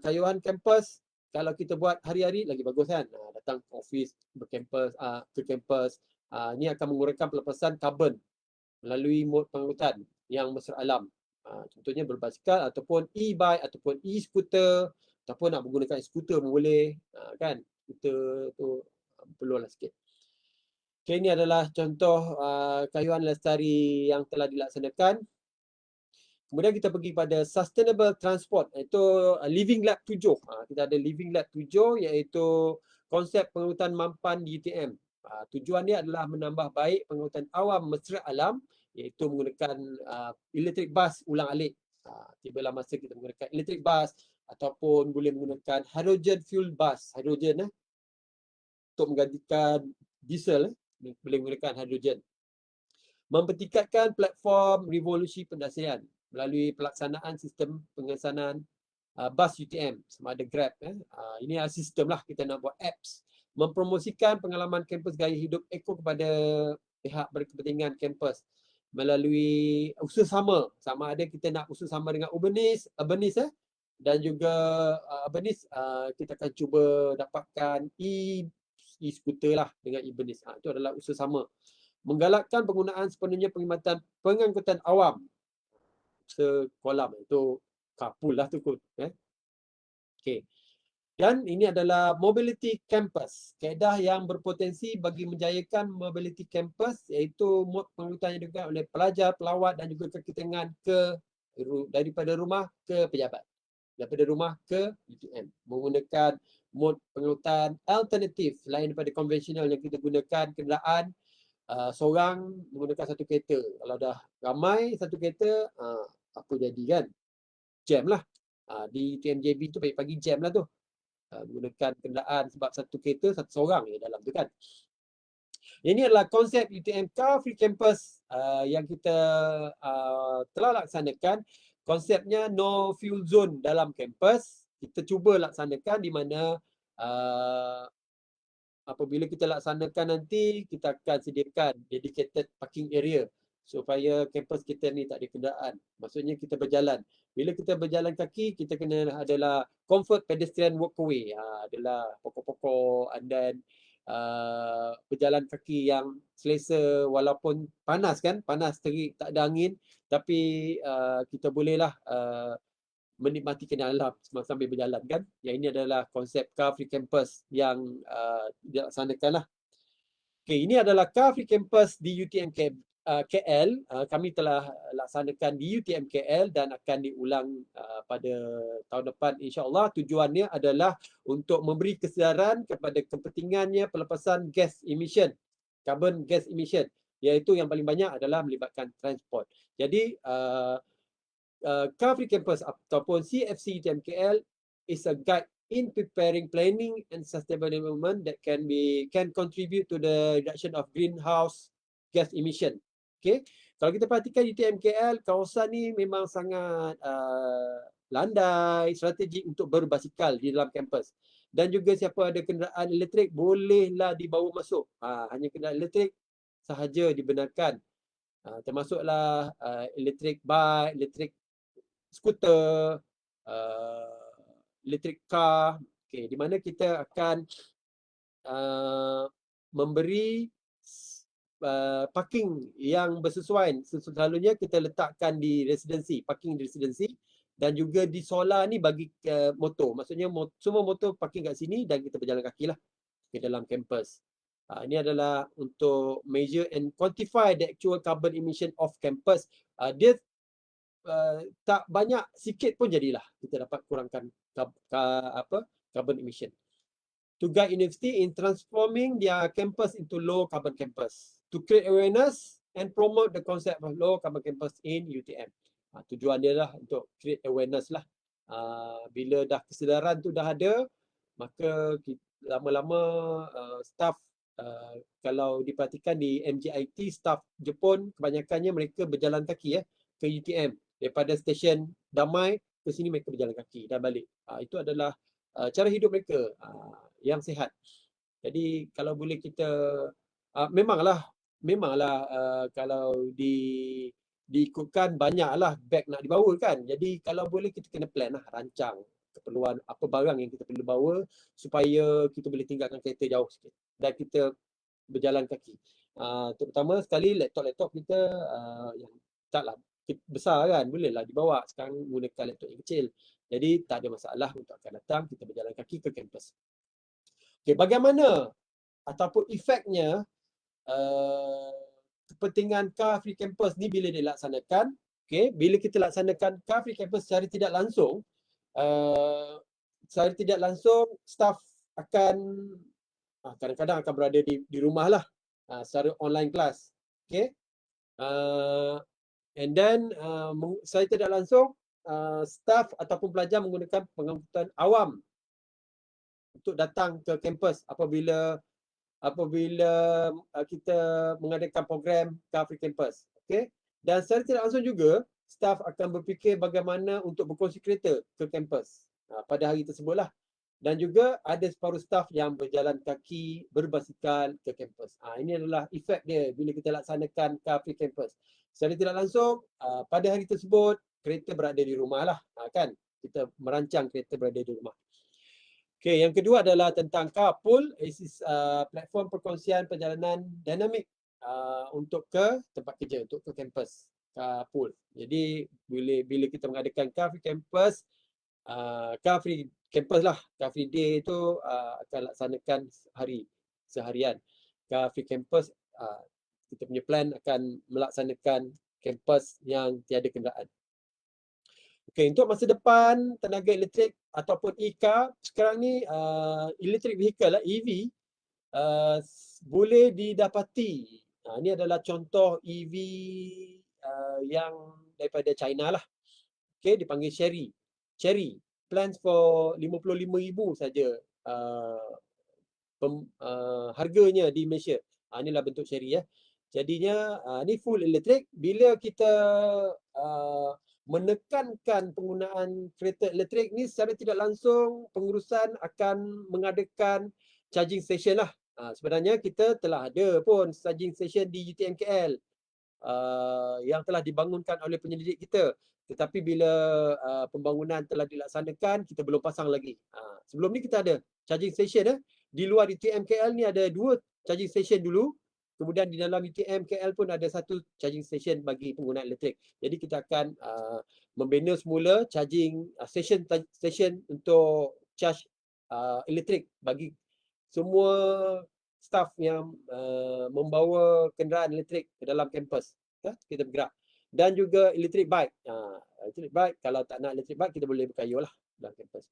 Kayuhan kampus kalau kita buat hari-hari lagi bagus kan. Datang ke office, berkampus, ke kampus. Ini akan mengurangkan pelepasan karbon melalui mod pengangkutan yang mesra alam. Contohnya berbasikal ataupun e-bike ataupun e-scooter ataupun nak menggunakan e-scooter pun boleh. Kan? Scooter tu perlulah sikit. Okay, ini adalah contoh kayuhan lestari yang telah dilaksanakan. Kemudian kita pergi pada Sustainable Transport, iaitu Living Lab 7. Kita ada Living Lab 7 iaitu konsep pengangkutan mampan di UTM. Tujuan dia adalah menambah baik pengangkutan awam mesra alam iaitu menggunakan electric bus ulang-alik. Tibalah masa kita menggunakan electric bus ataupun boleh menggunakan hydrogen fuel bus. Hydrogen untuk menggantikan diesel, boleh menggunakan hydrogen. Mempertingkatkan platform revolusi pendasian melalui pelaksanaan sistem pengesanan bas UTM sama ada Grab. Ini adalah sistem lah, kita nak buat apps. Mempromosikan pengalaman kampus gaya hidup eko kepada pihak berkepentingan kampus melalui usaha sama ada kita nak usaha sama dengan Urbanis dan juga Urbanis, kita akan cuba dapatkan e-scooter lah dengan Urbanis. Itu adalah usaha sama. Menggalakkan penggunaan sepenuhnya perkhidmatan pengangkutan awam sekolam, itu carpool lah tu kot. Okay. Dan ini adalah mobility campus, kaedah yang berpotensi bagi menjayakan mobility campus iaitu mod pengangkutan yang digunakan oleh pelajar, pelawat dan juga kaki tangan daripada rumah ke pejabat, daripada rumah ke UTM, menggunakan mod pengangkutan alternatif lain daripada konvensional yang kita gunakan kenderaan seorang menggunakan satu kereta. Kalau dah ramai satu kereta, apa jadi kan? Jam lah. Di TMJB tu pagi-pagi jam lah tu. Menggunakan kenderaan sebab satu kereta, satu seorang je dalam tu kan. Ini adalah konsep UTM Car Free Campus yang kita telah laksanakan. Konsepnya no fuel zone dalam kampus. Kita cuba laksanakan di mana apabila kita laksanakan nanti, kita akan sediakan dedicated parking area supaya kampus kita ni tak ada kenderaan. Maksudnya kita berjalan. Bila kita berjalan kaki, kita kena adalah comfort pedestrian walkway. Adalah pokok-pokok dan berjalan kaki yang selesa walaupun panas kan, panas terik, tak ada angin, tapi kita bolehlah menikmati keindahan alam sambil berjalan kan. Yang ini adalah konsep Car Free Campus yang dilaksanakan lah. Okey, ini adalah Car Free Campus di UTM KL. Kami telah laksanakan di UTM KL dan akan diulang pada tahun depan insya-Allah. Tujuannya adalah untuk memberi kesedaran kepada kepentingannya pelepasan gas emission, carbon gas emission, iaitu yang paling banyak adalah melibatkan transport. Jadi Car Free Campus ataupun CFC UTM KL is a guide in preparing planning and sustainable development that can contribute to the reduction of greenhouse gas emission. Okay, kalau kita perhatikan UTM KL, kawasan ni memang sangat landai, strategik untuk berbasikal di dalam kampus. Dan juga siapa ada kenderaan elektrik bolehlah dibawa masuk. Hanya kenderaan elektrik sahaja dibenarkan. Termasuklah elektrik bike, elektrik skuter, electric car, okay, di mana kita akan memberi parking yang bersesuaian. Selalunya kita letakkan di residensi, parking di residensi, dan juga di solar ni bagi motor. Maksudnya semua motor parking kat sini dan kita berjalan kaki lah ke dalam kampus. Ini adalah untuk measure and quantify the actual carbon emission of campus. Dia tak banyak, sikit pun jadilah kita dapat kurangkan carbon emission. To guide university in transforming their campus into low carbon campus, to create awareness and promote the concept of low carbon campus in UTM. Tujuan dia lah untuk create awareness lah. Bila dah kesedaran tu dah ada, maka lama-lama staff, kalau diperhatikan di MGIT, staff Jepun kebanyakannya mereka berjalan kaki ke UTM. Daripada stesen Damai ke sini mereka berjalan kaki dan balik. Itu adalah cara hidup mereka yang sihat. Jadi kalau boleh kita memanglah kalau diikutkan banyaklah beg nak dibawa kan. Jadi kalau boleh kita kena plan lah, rancang keperluan apa barang yang kita perlu bawa supaya kita boleh tinggalkan kereta jauh sikit dan kita berjalan kaki. Terutama sekali laptop kita yang taklah besar kan, bolehlah dibawa. Sekarang gunakan laptop yang kecil. Jadi tak ada masalah untuk akan datang kita berjalan kaki ke kampus. Okey, bagaimana ataupun efeknya kepentingan Car Free Campus ni bila dilaksanakan? Okey, bila kita laksanakan Car Free Campus secara tidak langsung, staff akan kadang-kadang akan berada di rumah lah secara online class. Okey. And then saya tidak langsung staff ataupun pelajar menggunakan pengangkutan awam untuk datang ke kampus apabila kita mengadakan program Car Free Campus. Okay? Dan secara tidak langsung juga staff akan berfikir bagaimana untuk berkongsi kereta ke kampus pada hari tersebut lah. Dan juga ada separuh staff yang berjalan kaki, berbasikal ke kampus. Ini adalah efek dia bila kita laksanakan Car Free Campus. Secara tidak langsung, pada hari tersebut, kereta berada di rumah lah. Kan? Kita merancang kereta berada di rumah. Okay, yang kedua adalah tentang Carpool. This is platform perkongsian perjalanan dinamik untuk ke tempat kerja, untuk ke kampus. Carpool. Jadi, bila kita mengadakan Car Free Campus, Car Free Campus lah, Car Free Day itu akan laksanakan seharian. Car Free Campus, kita punya plan akan melaksanakan kampus yang tiada kenderaan. Okey, untuk masa depan tenaga elektrik ataupun e-car, sekarang ni electric vehicle lah, EV, boleh didapati. Ini adalah contoh EV yang daripada China lah. Okey, dipanggil Chery. Plans for 55,000 saja harganya di Malaysia. Inilah bentuk Chery ya. Jadinya ni full elektrik. Bila kita menekankan penggunaan kereta elektrik ni secara tidak langsung, pengurusan akan mengadakan charging station lah. Sebenarnya kita telah ada pun charging station di UTM KL yang telah dibangunkan oleh penyelidik kita. Tetapi bila pembangunan telah dilaksanakan, kita belum pasang lagi. Sebelum ni kita ada charging station di luar UTM KL ni ada 2 charging station dulu. Kemudian di dalam UTM KL pun ada 1 charging station bagi pengguna elektrik. Jadi kita akan membina semula charging station untuk charge elektrik bagi semua staff yang membawa kenderaan elektrik ke dalam kampus. Kita bergerak. Dan juga electric bike. Electric bike, kalau tak nak electric bike, kita boleh berkayuh lah dalam kampus.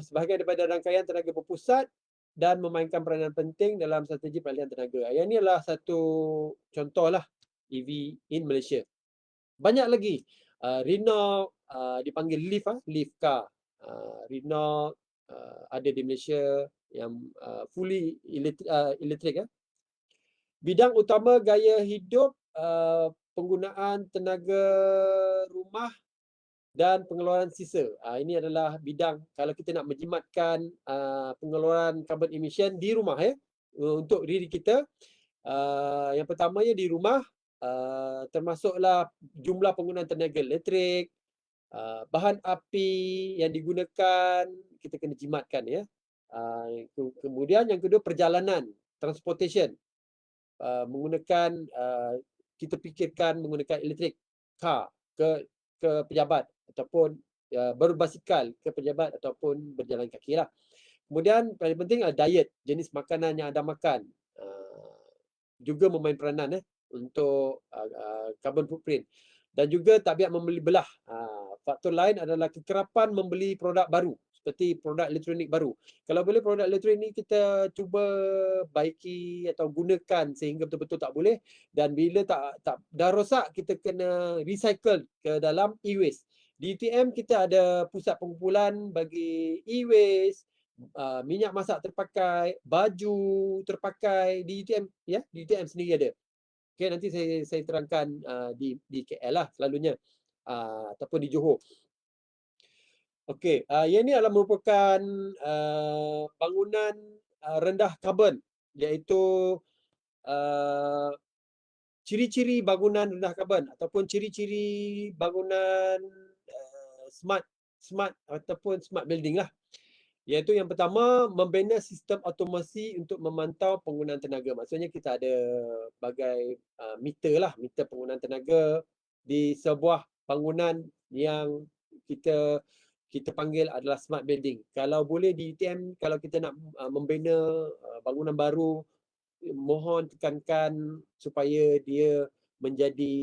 Sebahagian daripada rangkaian tenaga berpusat dan memainkan peranan penting dalam strategi peralihan tenaga. Yang ini adalah satu contoh lah EV in Malaysia. Banyak lagi. Renault dipanggil Leaf car. Renault ada di Malaysia yang fully elektrik. Bidang utama gaya hidup, penggunaan tenaga rumah dan pengeluaran sisa. Ini adalah bidang kalau kita nak menjimatkan pengeluaran carbon emission di rumah untuk diri kita. Yang pertamanya di rumah, termasuklah jumlah penggunaan tenaga elektrik, bahan api yang digunakan, kita kena jimatkan ya. Kemudian yang kedua perjalanan, transportation. Menggunakan kita fikirkan menggunakan elektrik car ke pejabat ataupun berbasikal ke pejabat ataupun berjalan kaki lah. Kemudian paling penting diet, jenis makanan yang anda makan juga memain peranan untuk carbon footprint. Dan juga tabiat membeli belah. Faktor lain adalah kekerapan membeli produk baru seperti produk elektronik baru. Kalau boleh produk elektronik kita cuba baiki atau gunakan sehingga betul-betul tak boleh, dan bila tak dah rosak kita kena recycle ke dalam e-waste. Di UTM kita ada pusat pengumpulan bagi e-waste, minyak masak terpakai, baju terpakai di UTM ya, di UTM sendiri ada. Okey, nanti saya terangkan di KL lah selalunya ataupun di Johor. Okey, yang ini adalah merupakan bangunan rendah karbon, iaitu ciri-ciri bangunan rendah karbon ataupun ciri-ciri bangunan smart ataupun smart building lah. Iaitu yang pertama, membina sistem automasi untuk memantau penggunaan tenaga. Maksudnya kita ada bagai meter lah, meter penggunaan tenaga di sebuah bangunan yang kita panggil adalah smart building. Kalau boleh di UTM, kalau kita nak membina bangunan baru, mohon tekankan supaya dia menjadi,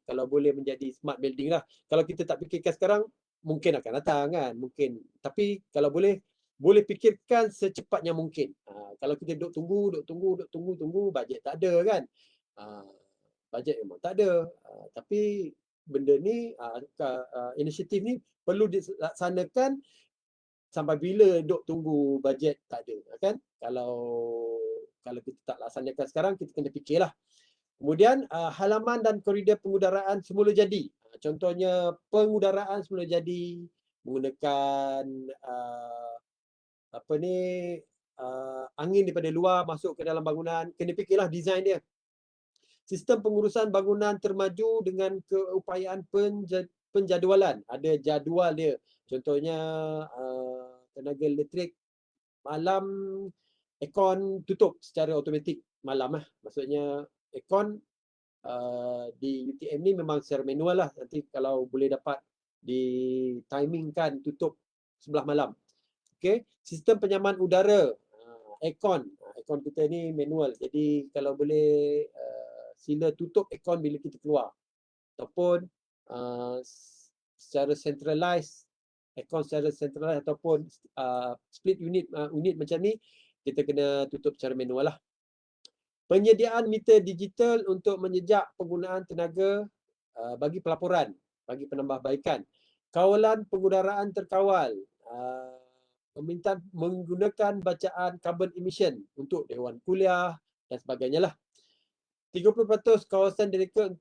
kalau boleh menjadi smart building lah. Kalau kita tak fikirkan sekarang, mungkin akan datang kan, mungkin. Tapi kalau boleh fikirkan secepatnya mungkin. Kalau kita duk tunggu, bajet tak ada kan. Bajet memang tak ada. Tapi benda ni, inisiatif ni perlu dilaksanakan sampai bila duk tunggu bajet tak ada kan. Kalau kita tak laksanakan sekarang, kita kena fikirlah. Kemudian halaman dan koridor pengudaraan semula jadi. Contohnya pengudaraan semula jadi menggunakan angin daripada luar masuk ke dalam bangunan. Kena fikirlah design dia. Sistem pengurusan bangunan termaju dengan keupayaan penjadualan. Ada jadual dia. Contohnya tenaga elektrik malam, aircon tutup secara automatik malam . Maksudnya aircon di UTM ni memang secara manual lah. Nanti kalau boleh dapat di timingkan tutup sebelah malam. Okey, sistem penyaman udara, aircon. Aircon kita ni manual. Jadi kalau boleh sila tutup aircon bila kita keluar. Ataupun secara centralized, aircon secara centralized ataupun split unit macam ni, kita kena tutup secara manual lah. Penyediaan meter digital untuk menjejak penggunaan tenaga bagi pelaporan, bagi penambahbaikan. Kawalan pengudaraan terkawal, permintaan menggunakan bacaan carbon emission untuk dewan kuliah dan sebagainya lah. 30% kawasan direka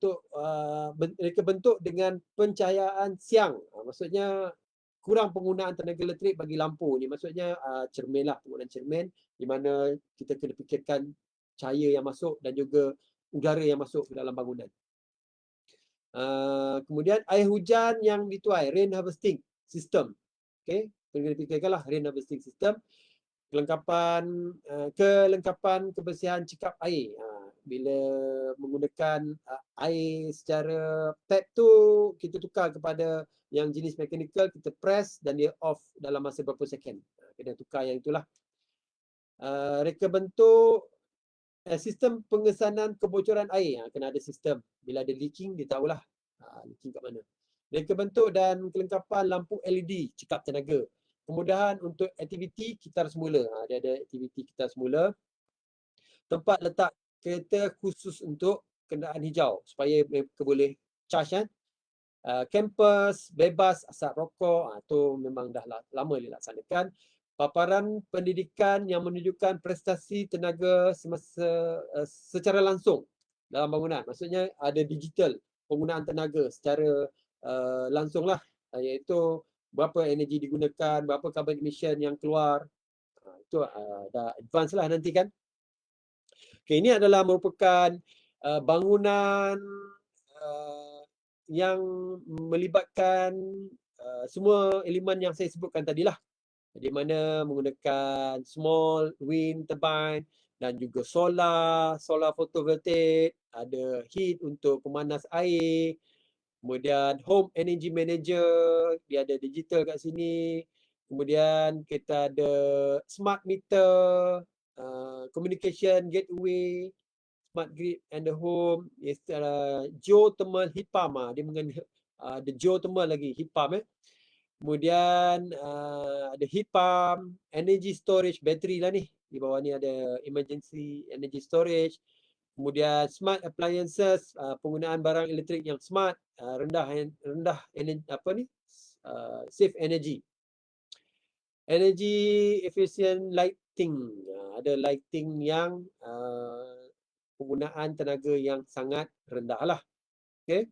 bentuk dengan pencahayaan siang. Maksudnya kurang penggunaan tenaga elektrik bagi lampu ni. Maksudnya cermin lah, penggunaan cermin di mana kita kena fikirkan cahaya yang masuk dan juga udara yang masuk ke dalam bangunan. Kemudian air hujan yang dituai, rain harvesting system. Okey, kena fikirkanlah rain harvesting system. Kelengkapan kebersihan cekap air. Bila menggunakan air secara tap tu, kita tukar kepada yang jenis mechanical, kita press dan dia off dalam masa berapa second. Kena tukar yang itulah. Reka bentuk sistem pengesanan kebocoran air. Kena ada sistem. Bila ada leaking, dia tahulah leaking kat mana. Reka bentuk dan kelengkapan lampu LED cekap tenaga. Kemudahan untuk aktiviti kitar semula. Dia ada aktiviti kitar semula. Tempat letak kereta khusus untuk kenderaan hijau supaya mereka boleh charge kan. Kampus bebas asap rokok, tu memang dah lama dilaksanakan. Paparan pendidikan yang menunjukkan prestasi tenaga semasa secara langsung dalam bangunan. Maksudnya ada digital penggunaan tenaga secara langsung lah, iaitu berapa energi digunakan, berapa carbon emission yang keluar. Itu dah advance lah nanti kan. Okay, ini adalah merupakan bangunan yang melibatkan semua elemen yang saya sebutkan tadilah, di mana menggunakan small wind turbine dan juga solar photovoltaic, ada heat untuk pemanas air, kemudian home energy manager, dia ada digital kat sini, kemudian kita ada smart meter, communication gateway, smart grid and the home, geothermal heat pump, dia mengenai ada geothermal lagi, heat pump Kemudian ada heat pump, energy storage, bateri lah ni. Di bawah ni ada emergency energy storage. Kemudian smart appliances, penggunaan barang elektrik yang smart, rendah energy, safe energy. Energy efficient lighting, ada lighting yang penggunaan tenaga yang sangat rendah lah. Okay.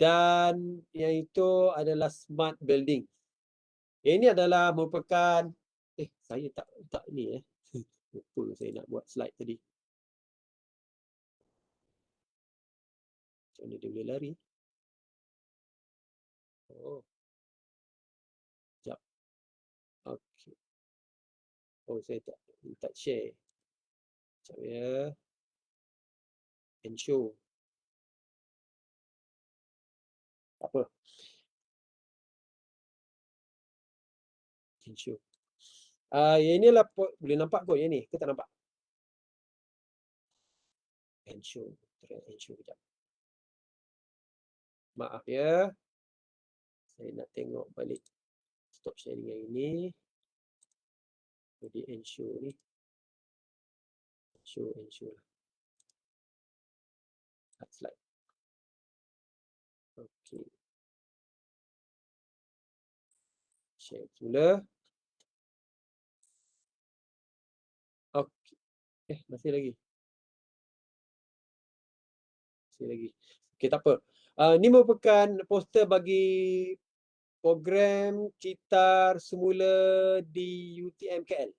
Dan yang itu adalah smart building. Ini adalah merupakan saya tak ni lupa saya nak buat slide tadi. Macam mana dia boleh lari? Oh. Sekejap. Okey. Oh, saya tak share. Sekejap ya. And show. Apa? And show. Yang inilah boleh nampak kot yang ni. Ke tak nampak? And show. Try and show sekejap. Maaf ya. Saya nak tengok balik. Stop sharing yang ini. Jadi and show ni. Show and show lah. Slide. Okey. Share semula. Okey. Masih lagi. Okey, tak apa. Ini merupakan poster bagi program kitar semula di UTM KL.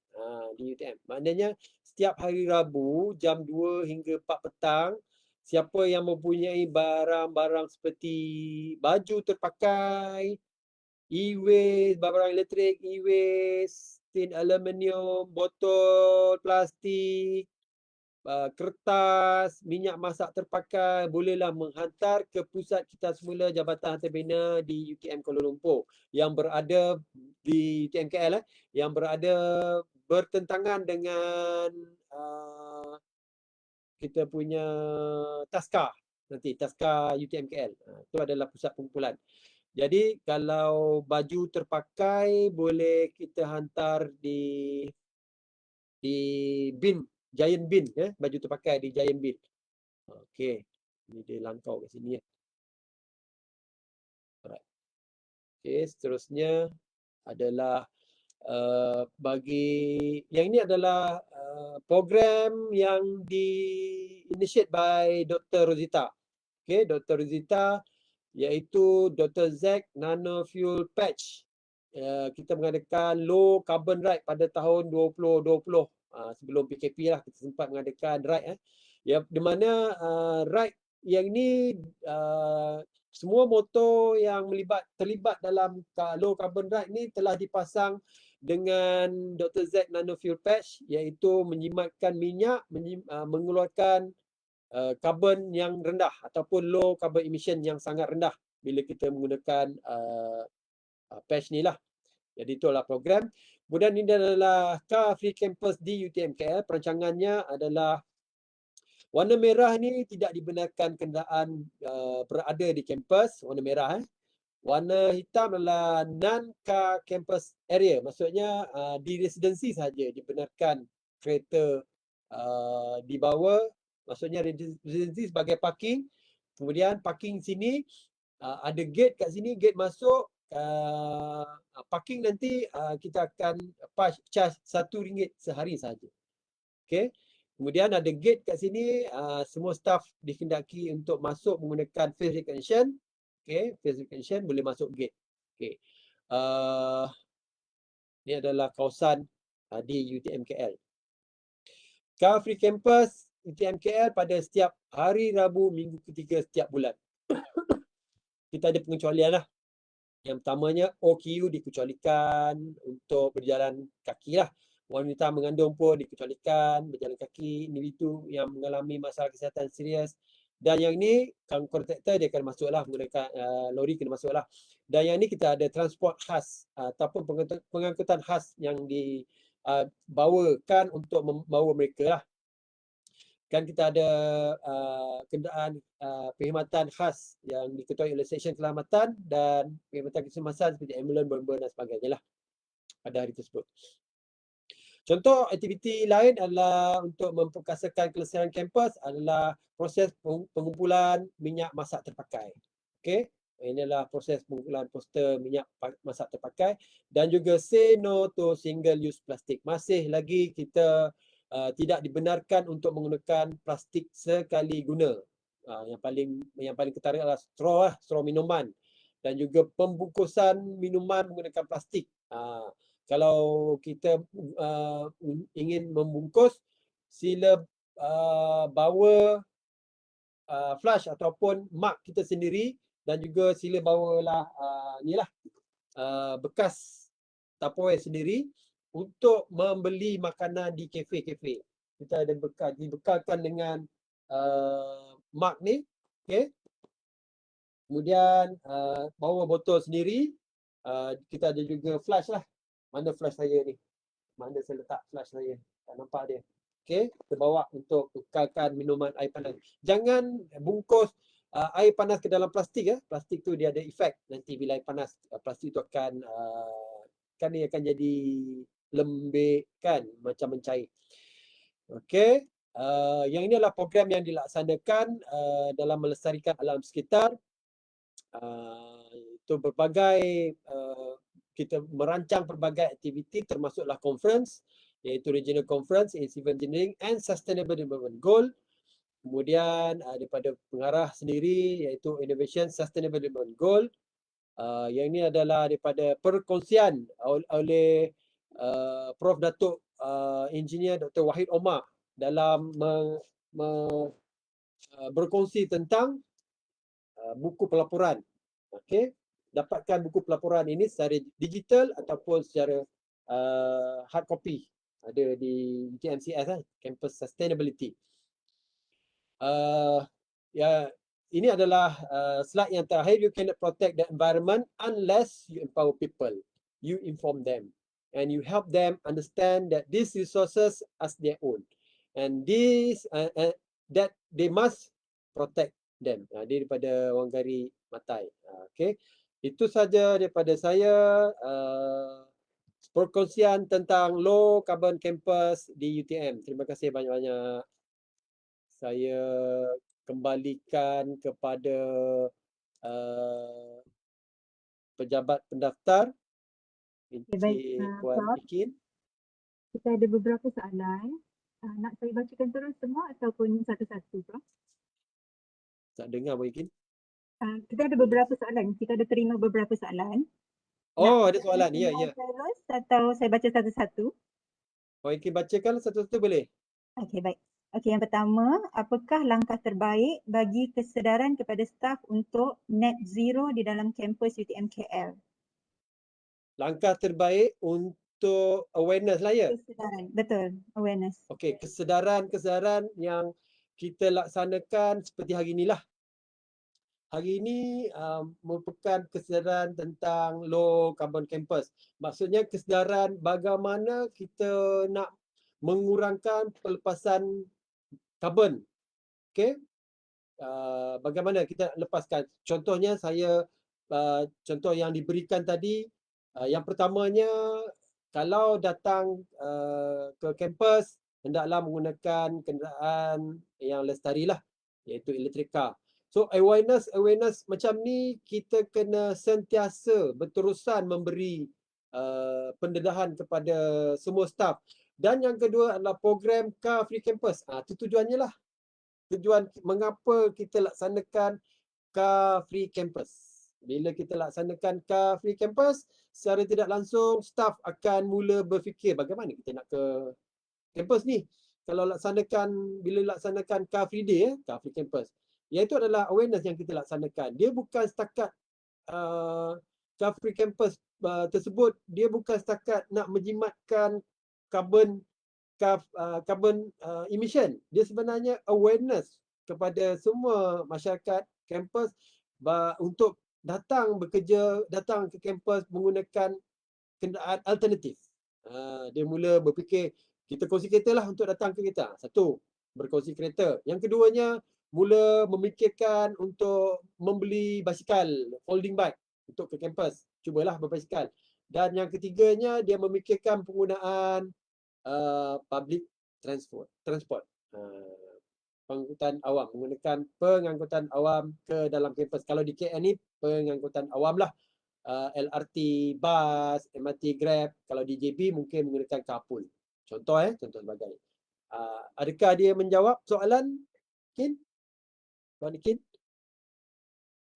Di UTM. Maknanya setiap hari Rabu jam 2 hingga 4 petang, siapa yang mempunyai barang-barang seperti baju terpakai, e-waste, barang elektrik, e-waste, tin aluminium, botol plastik, kertas, minyak masak terpakai, bolehlah menghantar ke pusat kitar semula Jabatan Hartanah di UTM Kuala Lumpur yang berada di UTM KL yang berada bertentangan dengan kita punya taska nanti, taska UTM KL. Itu adalah pusat pengumpulan. Jadi kalau baju terpakai boleh kita hantar di bin, giant bin, baju terpakai di giant bin. Okey, ini dia langkau kat sini ya. Alright. Okey, seterusnya adalah bagi yang ini adalah program yang di-initiate by Dr. Rosita. Okey, Dr. Rosita iaitu Dr. Zack Nano Fuel Patch. Kita mengadakan low carbon ride pada tahun 2020. Sebelum PKP lah kita sempat mengadakan ride. Di mana ride yang ini semua motor yang terlibat dalam low carbon ride ni telah dipasang dengan Dr. Zack Nano Fuel Patch, iaitu menjimatkan minyak, mengeluarkan karbon yang rendah ataupun low carbon emission yang sangat rendah bila kita menggunakan patch ni lah. Jadi itulah program. Kemudian ini adalah Car Free Campus di UTM KL. Perancangannya adalah warna merah ni tidak dibenarkan kenderaan berada di kampus, warna merah. Warna hitam adalah non-car campus area. Maksudnya di residensi saja dibenarkan kereta dibawa. Maksudnya residensi sebagai parking. Kemudian parking sini ada gate kat sini, gate masuk. Parking nanti kita akan charge RM1 sehari saja. Okay. Kemudian ada gate kat sini, semua staff dikendaki untuk masuk menggunakan face recognition. Okay, face recognition boleh masuk gate. Okay. Ini adalah kawasan di UTM KL. Car Free Campus UTM KL pada setiap hari Rabu minggu ketiga setiap bulan. Kita ada pengecualian lah. Yang pertamanya OKU dikecualikan untuk berjalan kaki lah. Wanita mengandung pun dikecualikan berjalan kaki, individu yang mengalami masalah kesihatan serius. Dan yang ni kontraktor dia akan masuklah menggunakan lori kena masuklah. Dan yang ni kita ada transport khas ataupun pengangkutan khas yang dibawakan untuk membawa mereka lah. Kan kita ada kenderaan perkhidmatan khas yang diketuai oleh Seksyen Keselamatan dan perkhidmatan kecemasan seperti ambulans, bomba dan sebagainya lah pada hari tersebut. Contoh aktiviti lain adalah untuk memperkasakan kelestarian kampus adalah proses pengumpulan minyak masak terpakai. Okey, ini adalah proses pengumpulan poster minyak masak terpakai dan juga say no to single use plastik. Masih lagi kita tidak dibenarkan untuk menggunakan plastik sekali guna. Yang paling ketara adalah straw minuman dan juga pembungkusan minuman menggunakan plastik. Kalau kita ingin membungkus, sila bawa flash ataupun mark kita sendiri dan juga sila bawalah bekas Tupperware sendiri untuk membeli makanan di kafe-kafe. Kita ada dibekalkan dengan mark ni, okey. Kemudian bawa botol sendiri. Kita ada juga flash lah. Mana flash saya ni? Mana saya letak flash saya? Tak nampak dia. Okey, kita bawa untuk bekalkan minuman air panas. Jangan bungkus air panas ke dalam plastik ya. Plastik tu dia ada efek. Nanti bila air panas, plastik tu akan dia akan jadi lembik kan, macam mencair. Okey, yang ini adalah program yang dilaksanakan dalam melestarikan alam sekitar. Itu berbagai kita merancang pelbagai aktiviti termasuklah conference iaitu Regional Conference in Civil Engineering and Sustainable Development Goal. Kemudian daripada pengarah sendiri iaitu Innovation Sustainable Development Goal. Yang ini adalah daripada perkongsian oleh Prof Datuk Engineer Dr. Wahid Omar dalam berkongsi tentang buku pelaporan. Okey, dapatkan buku pelaporan ini secara digital ataupun secara hard copy. Ada di UTMCS Campus Sustainability. Ini adalah slide yang terakhir. You cannot protect the environment unless you empower people. You inform them and you help them understand that these resources are their own and that they must protect them. Dia daripada Wangari Maathai. Okey, itu saja daripada saya. Perkongsian tentang low carbon campus di UTM. Terima kasih banyak-banyak. Saya kembalikan kepada pejabat pendaftar, Encik Puan Ikin. Kita ada beberapa soalan. Nak saya bacakan terus semua ataupun satu-satu, Prof? Tak dengar, Puan Ikin. Kita ada beberapa soalan. Kita ada terima beberapa soalan. Oh, ada soalan. Ya, ya. Terus atau saya baca satu-satu? Puan Ikin bacakan satu-satu boleh? Okey, baik. Okey, yang pertama, apakah langkah terbaik bagi kesedaran kepada staf untuk net zero di dalam kampus UTM KL? Langkah terbaik untuk awareness lah ya? Kesedaran, betul. Awareness. Okey, kesedaran yang kita laksanakan seperti hari inilah. hari ini merupakan kesedaran tentang low carbon campus. Maksudnya kesedaran bagaimana kita nak mengurangkan pelepasan karbon. Okey? Bagaimana kita nak lepaskan. Contohnya contoh yang diberikan tadi, yang pertamanya kalau datang ke kampus hendaklah menggunakan kenderaan yang lestari lah, iaitu elektrik car. So awareness macam ni kita kena sentiasa berterusan memberi pendedahan kepada semua staf. Dan yang kedua adalah program Car Free Campus. Itu tujuannya lah. Tujuan mengapa kita laksanakan Car Free Campus. Bila kita laksanakan Car Free Campus, secara tidak langsung staf akan mula berfikir bagaimana kita nak ke kampus ni. Kalau bila laksanakan Car Free Day, Car Free Campus, iaitu adalah awareness yang kita laksanakan. Dia bukan setakat Car Free Campus tersebut, dia bukan setakat nak menjimatkan carbon emission. Dia sebenarnya awareness kepada semua masyarakat kampus untuk datang ke kampus menggunakan kenderaan alternatif. Dia mula berfikir, kita kongsi kereta lah untuk datang ke kita. Satu, berkongsi kereta. Yang keduanya, mula memikirkan untuk membeli basikal, folding bike untuk ke kampus. Cubalah berbasikal. Dan yang ketiganya, dia memikirkan penggunaan public transport. Pengangkutan awam, menggunakan pengangkutan awam ke dalam kampus. Kalau di KL ni pengangkutan awam lah, LRT, bus, MRT, Grab. Kalau di JB mungkin menggunakan carpool. Contoh sebagai. Adakah dia menjawab soalan, Kin? Tuan Kin?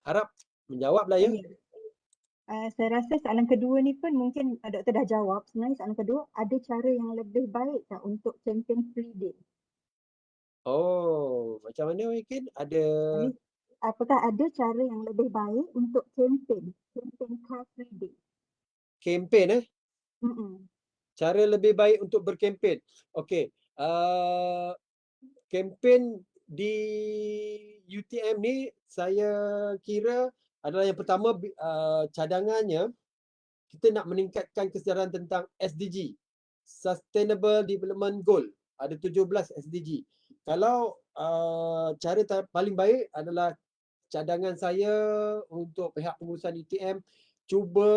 Harap menjawab lah ya. Saya rasa soalan kedua ni pun mungkin Doktor dah jawab. Sebenarnya soalan kedua, ada cara yang lebih baik tak untuk campaign free day? Oh, macam mana Kin? Jadi, apakah ada cara yang lebih baik untuk campaign Car Free Day? Campaign Cara lebih baik untuk berkempen. Okey. Kempen di UTM ni saya kira adalah yang pertama, cadangannya kita nak meningkatkan kesedaran tentang SDG, Sustainable Development Goal. Ada 17 SDG. Kalau cara paling baik adalah cadangan saya untuk pihak pengurusan UTM cuba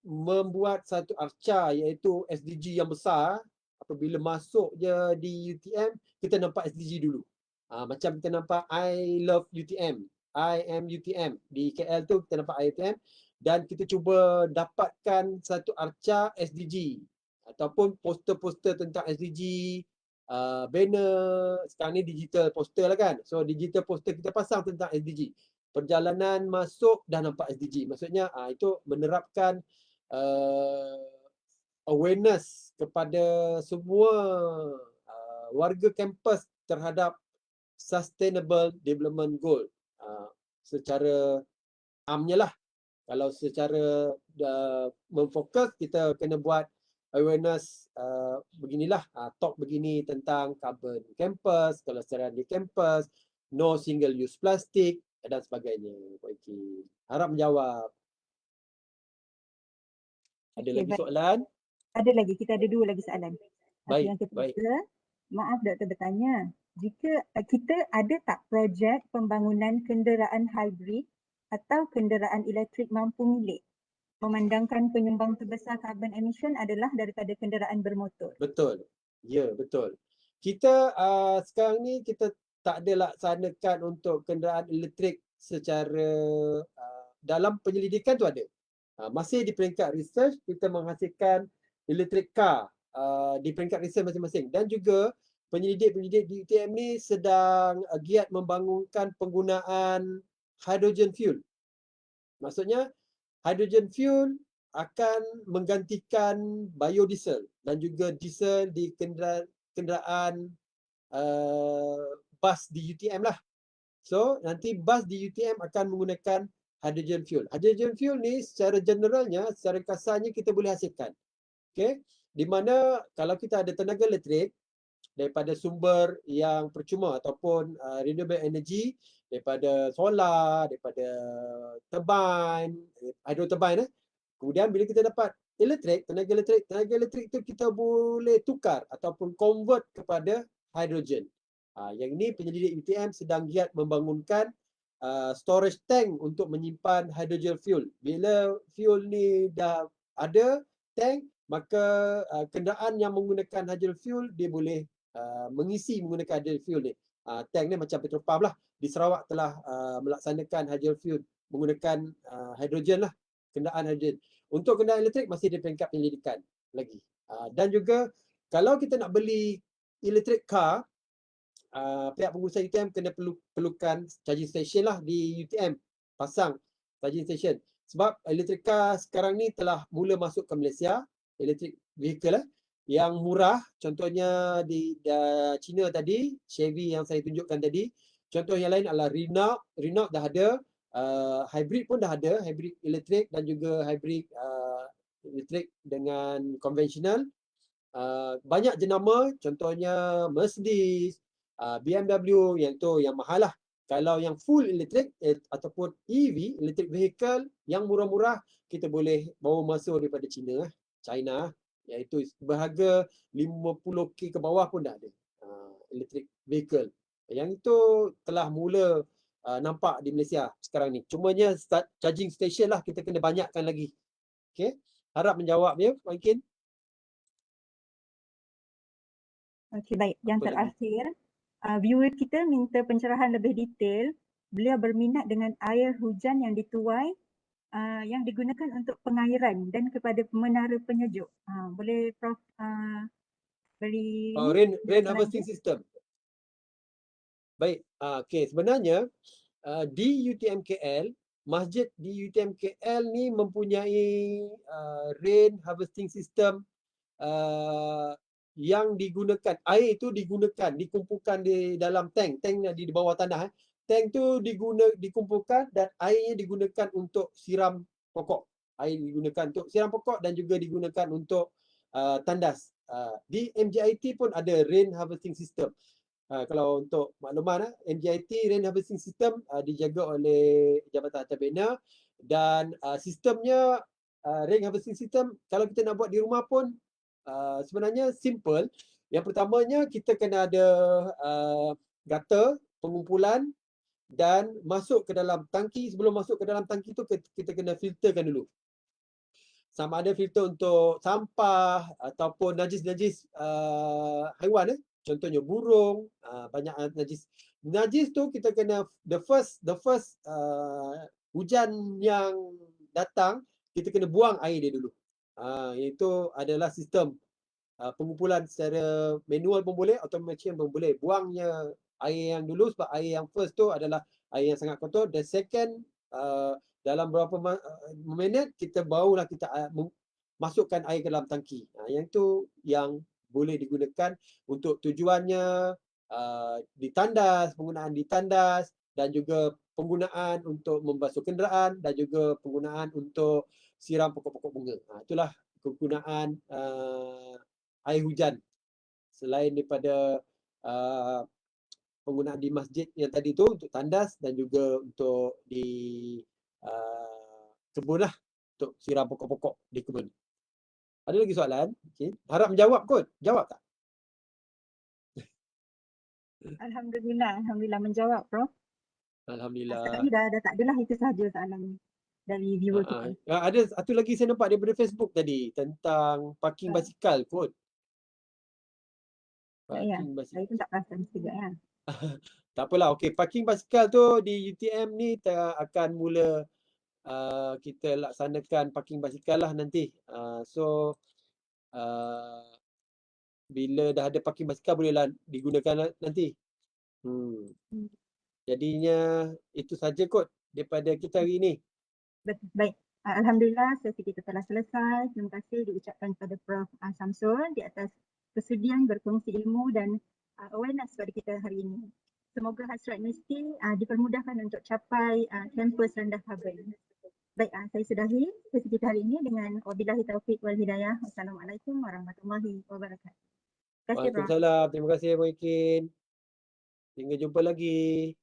membuat satu arca iaitu SDG yang besar. Apabila masuk je di UTM, kita nampak SDG dulu. Macam kita nampak I love UTM, I am UTM. Di KL tu kita nampak I UTM dan kita cuba dapatkan satu arca SDG ataupun poster-poster tentang SDG, banner. Sekarang ni digital poster lah kan. So digital poster kita pasang tentang SDG. Perjalanan masuk dah nampak SDG. Maksudnya itu menerapkan awareness kepada semua warga kampus terhadap Sustainable Development Goal. Secara amnya lah. Kalau secara memfokus, kita kena buat awareness beginilah, talk begini tentang carbon campus, kelestarian di kampus, no single use plastik dan sebagainya. Okay. Harap menjawab. Ada lagi soalan? Ada lagi, kita ada 2 lagi soalan. Baik, yang ketiga, maaf Doktor bertanya, jika kita ada tak projek pembangunan kenderaan hybrid atau kenderaan elektrik mampu milik, memandangkan penyumbang terbesar carbon emission adalah daripada kenderaan bermotor? Betul. Ya, betul. Kita sekarang ni kita tak ada laksanakan untuk kenderaan elektrik secara dalam penyelidikan tu ada. Masih di peringkat research kita menghasilkan electric car di peringkat research masing-masing, dan juga penyelidik-penyelidik di UTM ni sedang giat membangunkan penggunaan hydrogen fuel. Maksudnya hydrogen fuel akan menggantikan biodiesel dan juga diesel di kenderaan bus di UTM lah. So nanti bus di UTM akan menggunakan hydrogen fuel. Hydrogen fuel ni secara generalnya, secara kasarnya kita boleh hasilkan. Okay? Di mana kalau kita ada tenaga elektrik, daripada sumber yang percuma ataupun renewable energy, daripada solar, daripada turbine, hydro turbine. Kemudian bila kita dapat tenaga elektrik tu kita boleh tukar ataupun convert kepada hydrogen. Yang ini penyelidik UTM sedang giat membangunkan storage tank untuk menyimpan hydrogen fuel. Bila fuel ni dah ada tank, maka kenderaan yang menggunakan hydrogen fuel dia boleh mengisi menggunakan hydrogen fuel ni. Tank ni macam petrol pump lah. Di Sarawak telah melaksanakan hydrogen fuel menggunakan hydrogen lah, kenderaan hydrogen. Untuk kenderaan elektrik masih di peringkat penyelidikan lagi. Dan juga kalau kita nak beli electric car, pihak pengurusan UTM kena perlukan charging station lah di UTM, pasang charging station. Sebab electric car sekarang ni telah mula masuk ke Malaysia, electric vehicle yang murah. Contohnya di China tadi, Chevy yang saya tunjukkan tadi. Contoh yang lain adalah Renault. Renault dah ada, hybrid pun dah ada, hybrid elektrik dan juga hybrid elektrik dengan konvensional. Banyak jenama, contohnya Mercedes, BMW, yang tu yang mahal lah. Kalau yang full elektrik ataupun EV, electric vehicle yang murah-murah, kita boleh bawa masuk daripada China, iaitu berharga 50k ke bawah pun dah ada electric vehicle. Yang itu telah mula nampak di Malaysia sekarang ni. Cumanya charging station lah kita kena banyakkan lagi. Okay, harap menjawab ya, mungkin. Okey, baik. Yang Apa lagi? terakhir, viewer kita minta pencerahan lebih detail. Beliau berminat dengan air hujan yang dituai yang digunakan untuk pengairan dan kepada menara penyejuk. Boleh Prof beri Rain harvesting system. Baik, okey, sebenarnya di UTM KL, masjid di UTM KL ni mempunyai rain harvesting system yang digunakan, air itu dikumpulkan di dalam tank di bawah tanah. Tank tu dikumpulkan dan airnya digunakan untuk siram pokok. Air digunakan untuk siram pokok dan juga digunakan untuk tandas. Di MJIT pun ada rain harvesting system. Kalau untuk makluman, MJIT rain harvesting system dijaga oleh Jabatan Harta Bina dan sistemnya rain harvesting system kalau kita nak buat di rumah pun sebenarnya simple. Yang pertamanya kita kena ada gutter pengumpulan dan masuk ke dalam tangki. Sebelum masuk ke dalam tangki tu kita kena filterkan dulu. Sama ada filter untuk sampah ataupun najis-najis haiwan. Contohnya burung, banyak najis. Najis tu kita kena the first hujan yang datang kita kena buang air dia dulu. Itu adalah sistem pengumpulan secara manual pun boleh, automation pun boleh. Buangnya air yang dulu sebab air yang first tu adalah air yang sangat kotor. The second dalam berapa minit kita barulah kita masukkan air ke dalam tangki. Yang tu yang boleh digunakan untuk tujuannya ditandas, penggunaan ditandas dan juga penggunaan untuk membasuh kenderaan dan juga penggunaan untuk siram pokok-pokok bunga. Itulah kegunaan air hujan selain daripada penggunaan di masjid yang tadi tu untuk tandas dan juga untuk di kebun lah, untuk siram pokok-pokok di kebun. Ada lagi soalan? Okay. Harap menjawab kot. Jawab tak? Alhamdulillah menjawab Prof. Alhamdulillah. Sekarang ni dah tak adalah, itu sahaja soalan dari viewer kita. Ada satu lagi saya nampak daripada Facebook tadi tentang parking basikal kot. Ya, saya pun tak perasan juga ya. Tak apalah, okey. Parking basikal tu di UTM ni akan mula kita laksanakan parking basikal lah nanti. So bila dah ada parking basikal bolehlah digunakan nanti. Jadinya itu saja kot daripada kita hari ini. Baik. Alhamdulillah sesi kita telah selesai. Terima kasih diucapkan kepada Prof Samsul di atas kesediaan berkongsi ilmu dan awareness kepada kita hari ini. Semoga hasrat universiti dipermudahkan untuk capai kampus rendah karbon. Baik, saya sudahi sesi kita hari ini dengan wabillahi taufiq wal hidayah. Wassalamualaikum warahmatullahi wabarakatuh. Terima kasih, Ram. Waalaikumsalam. Terima kasih Muhyiddin. Hingga jumpa lagi.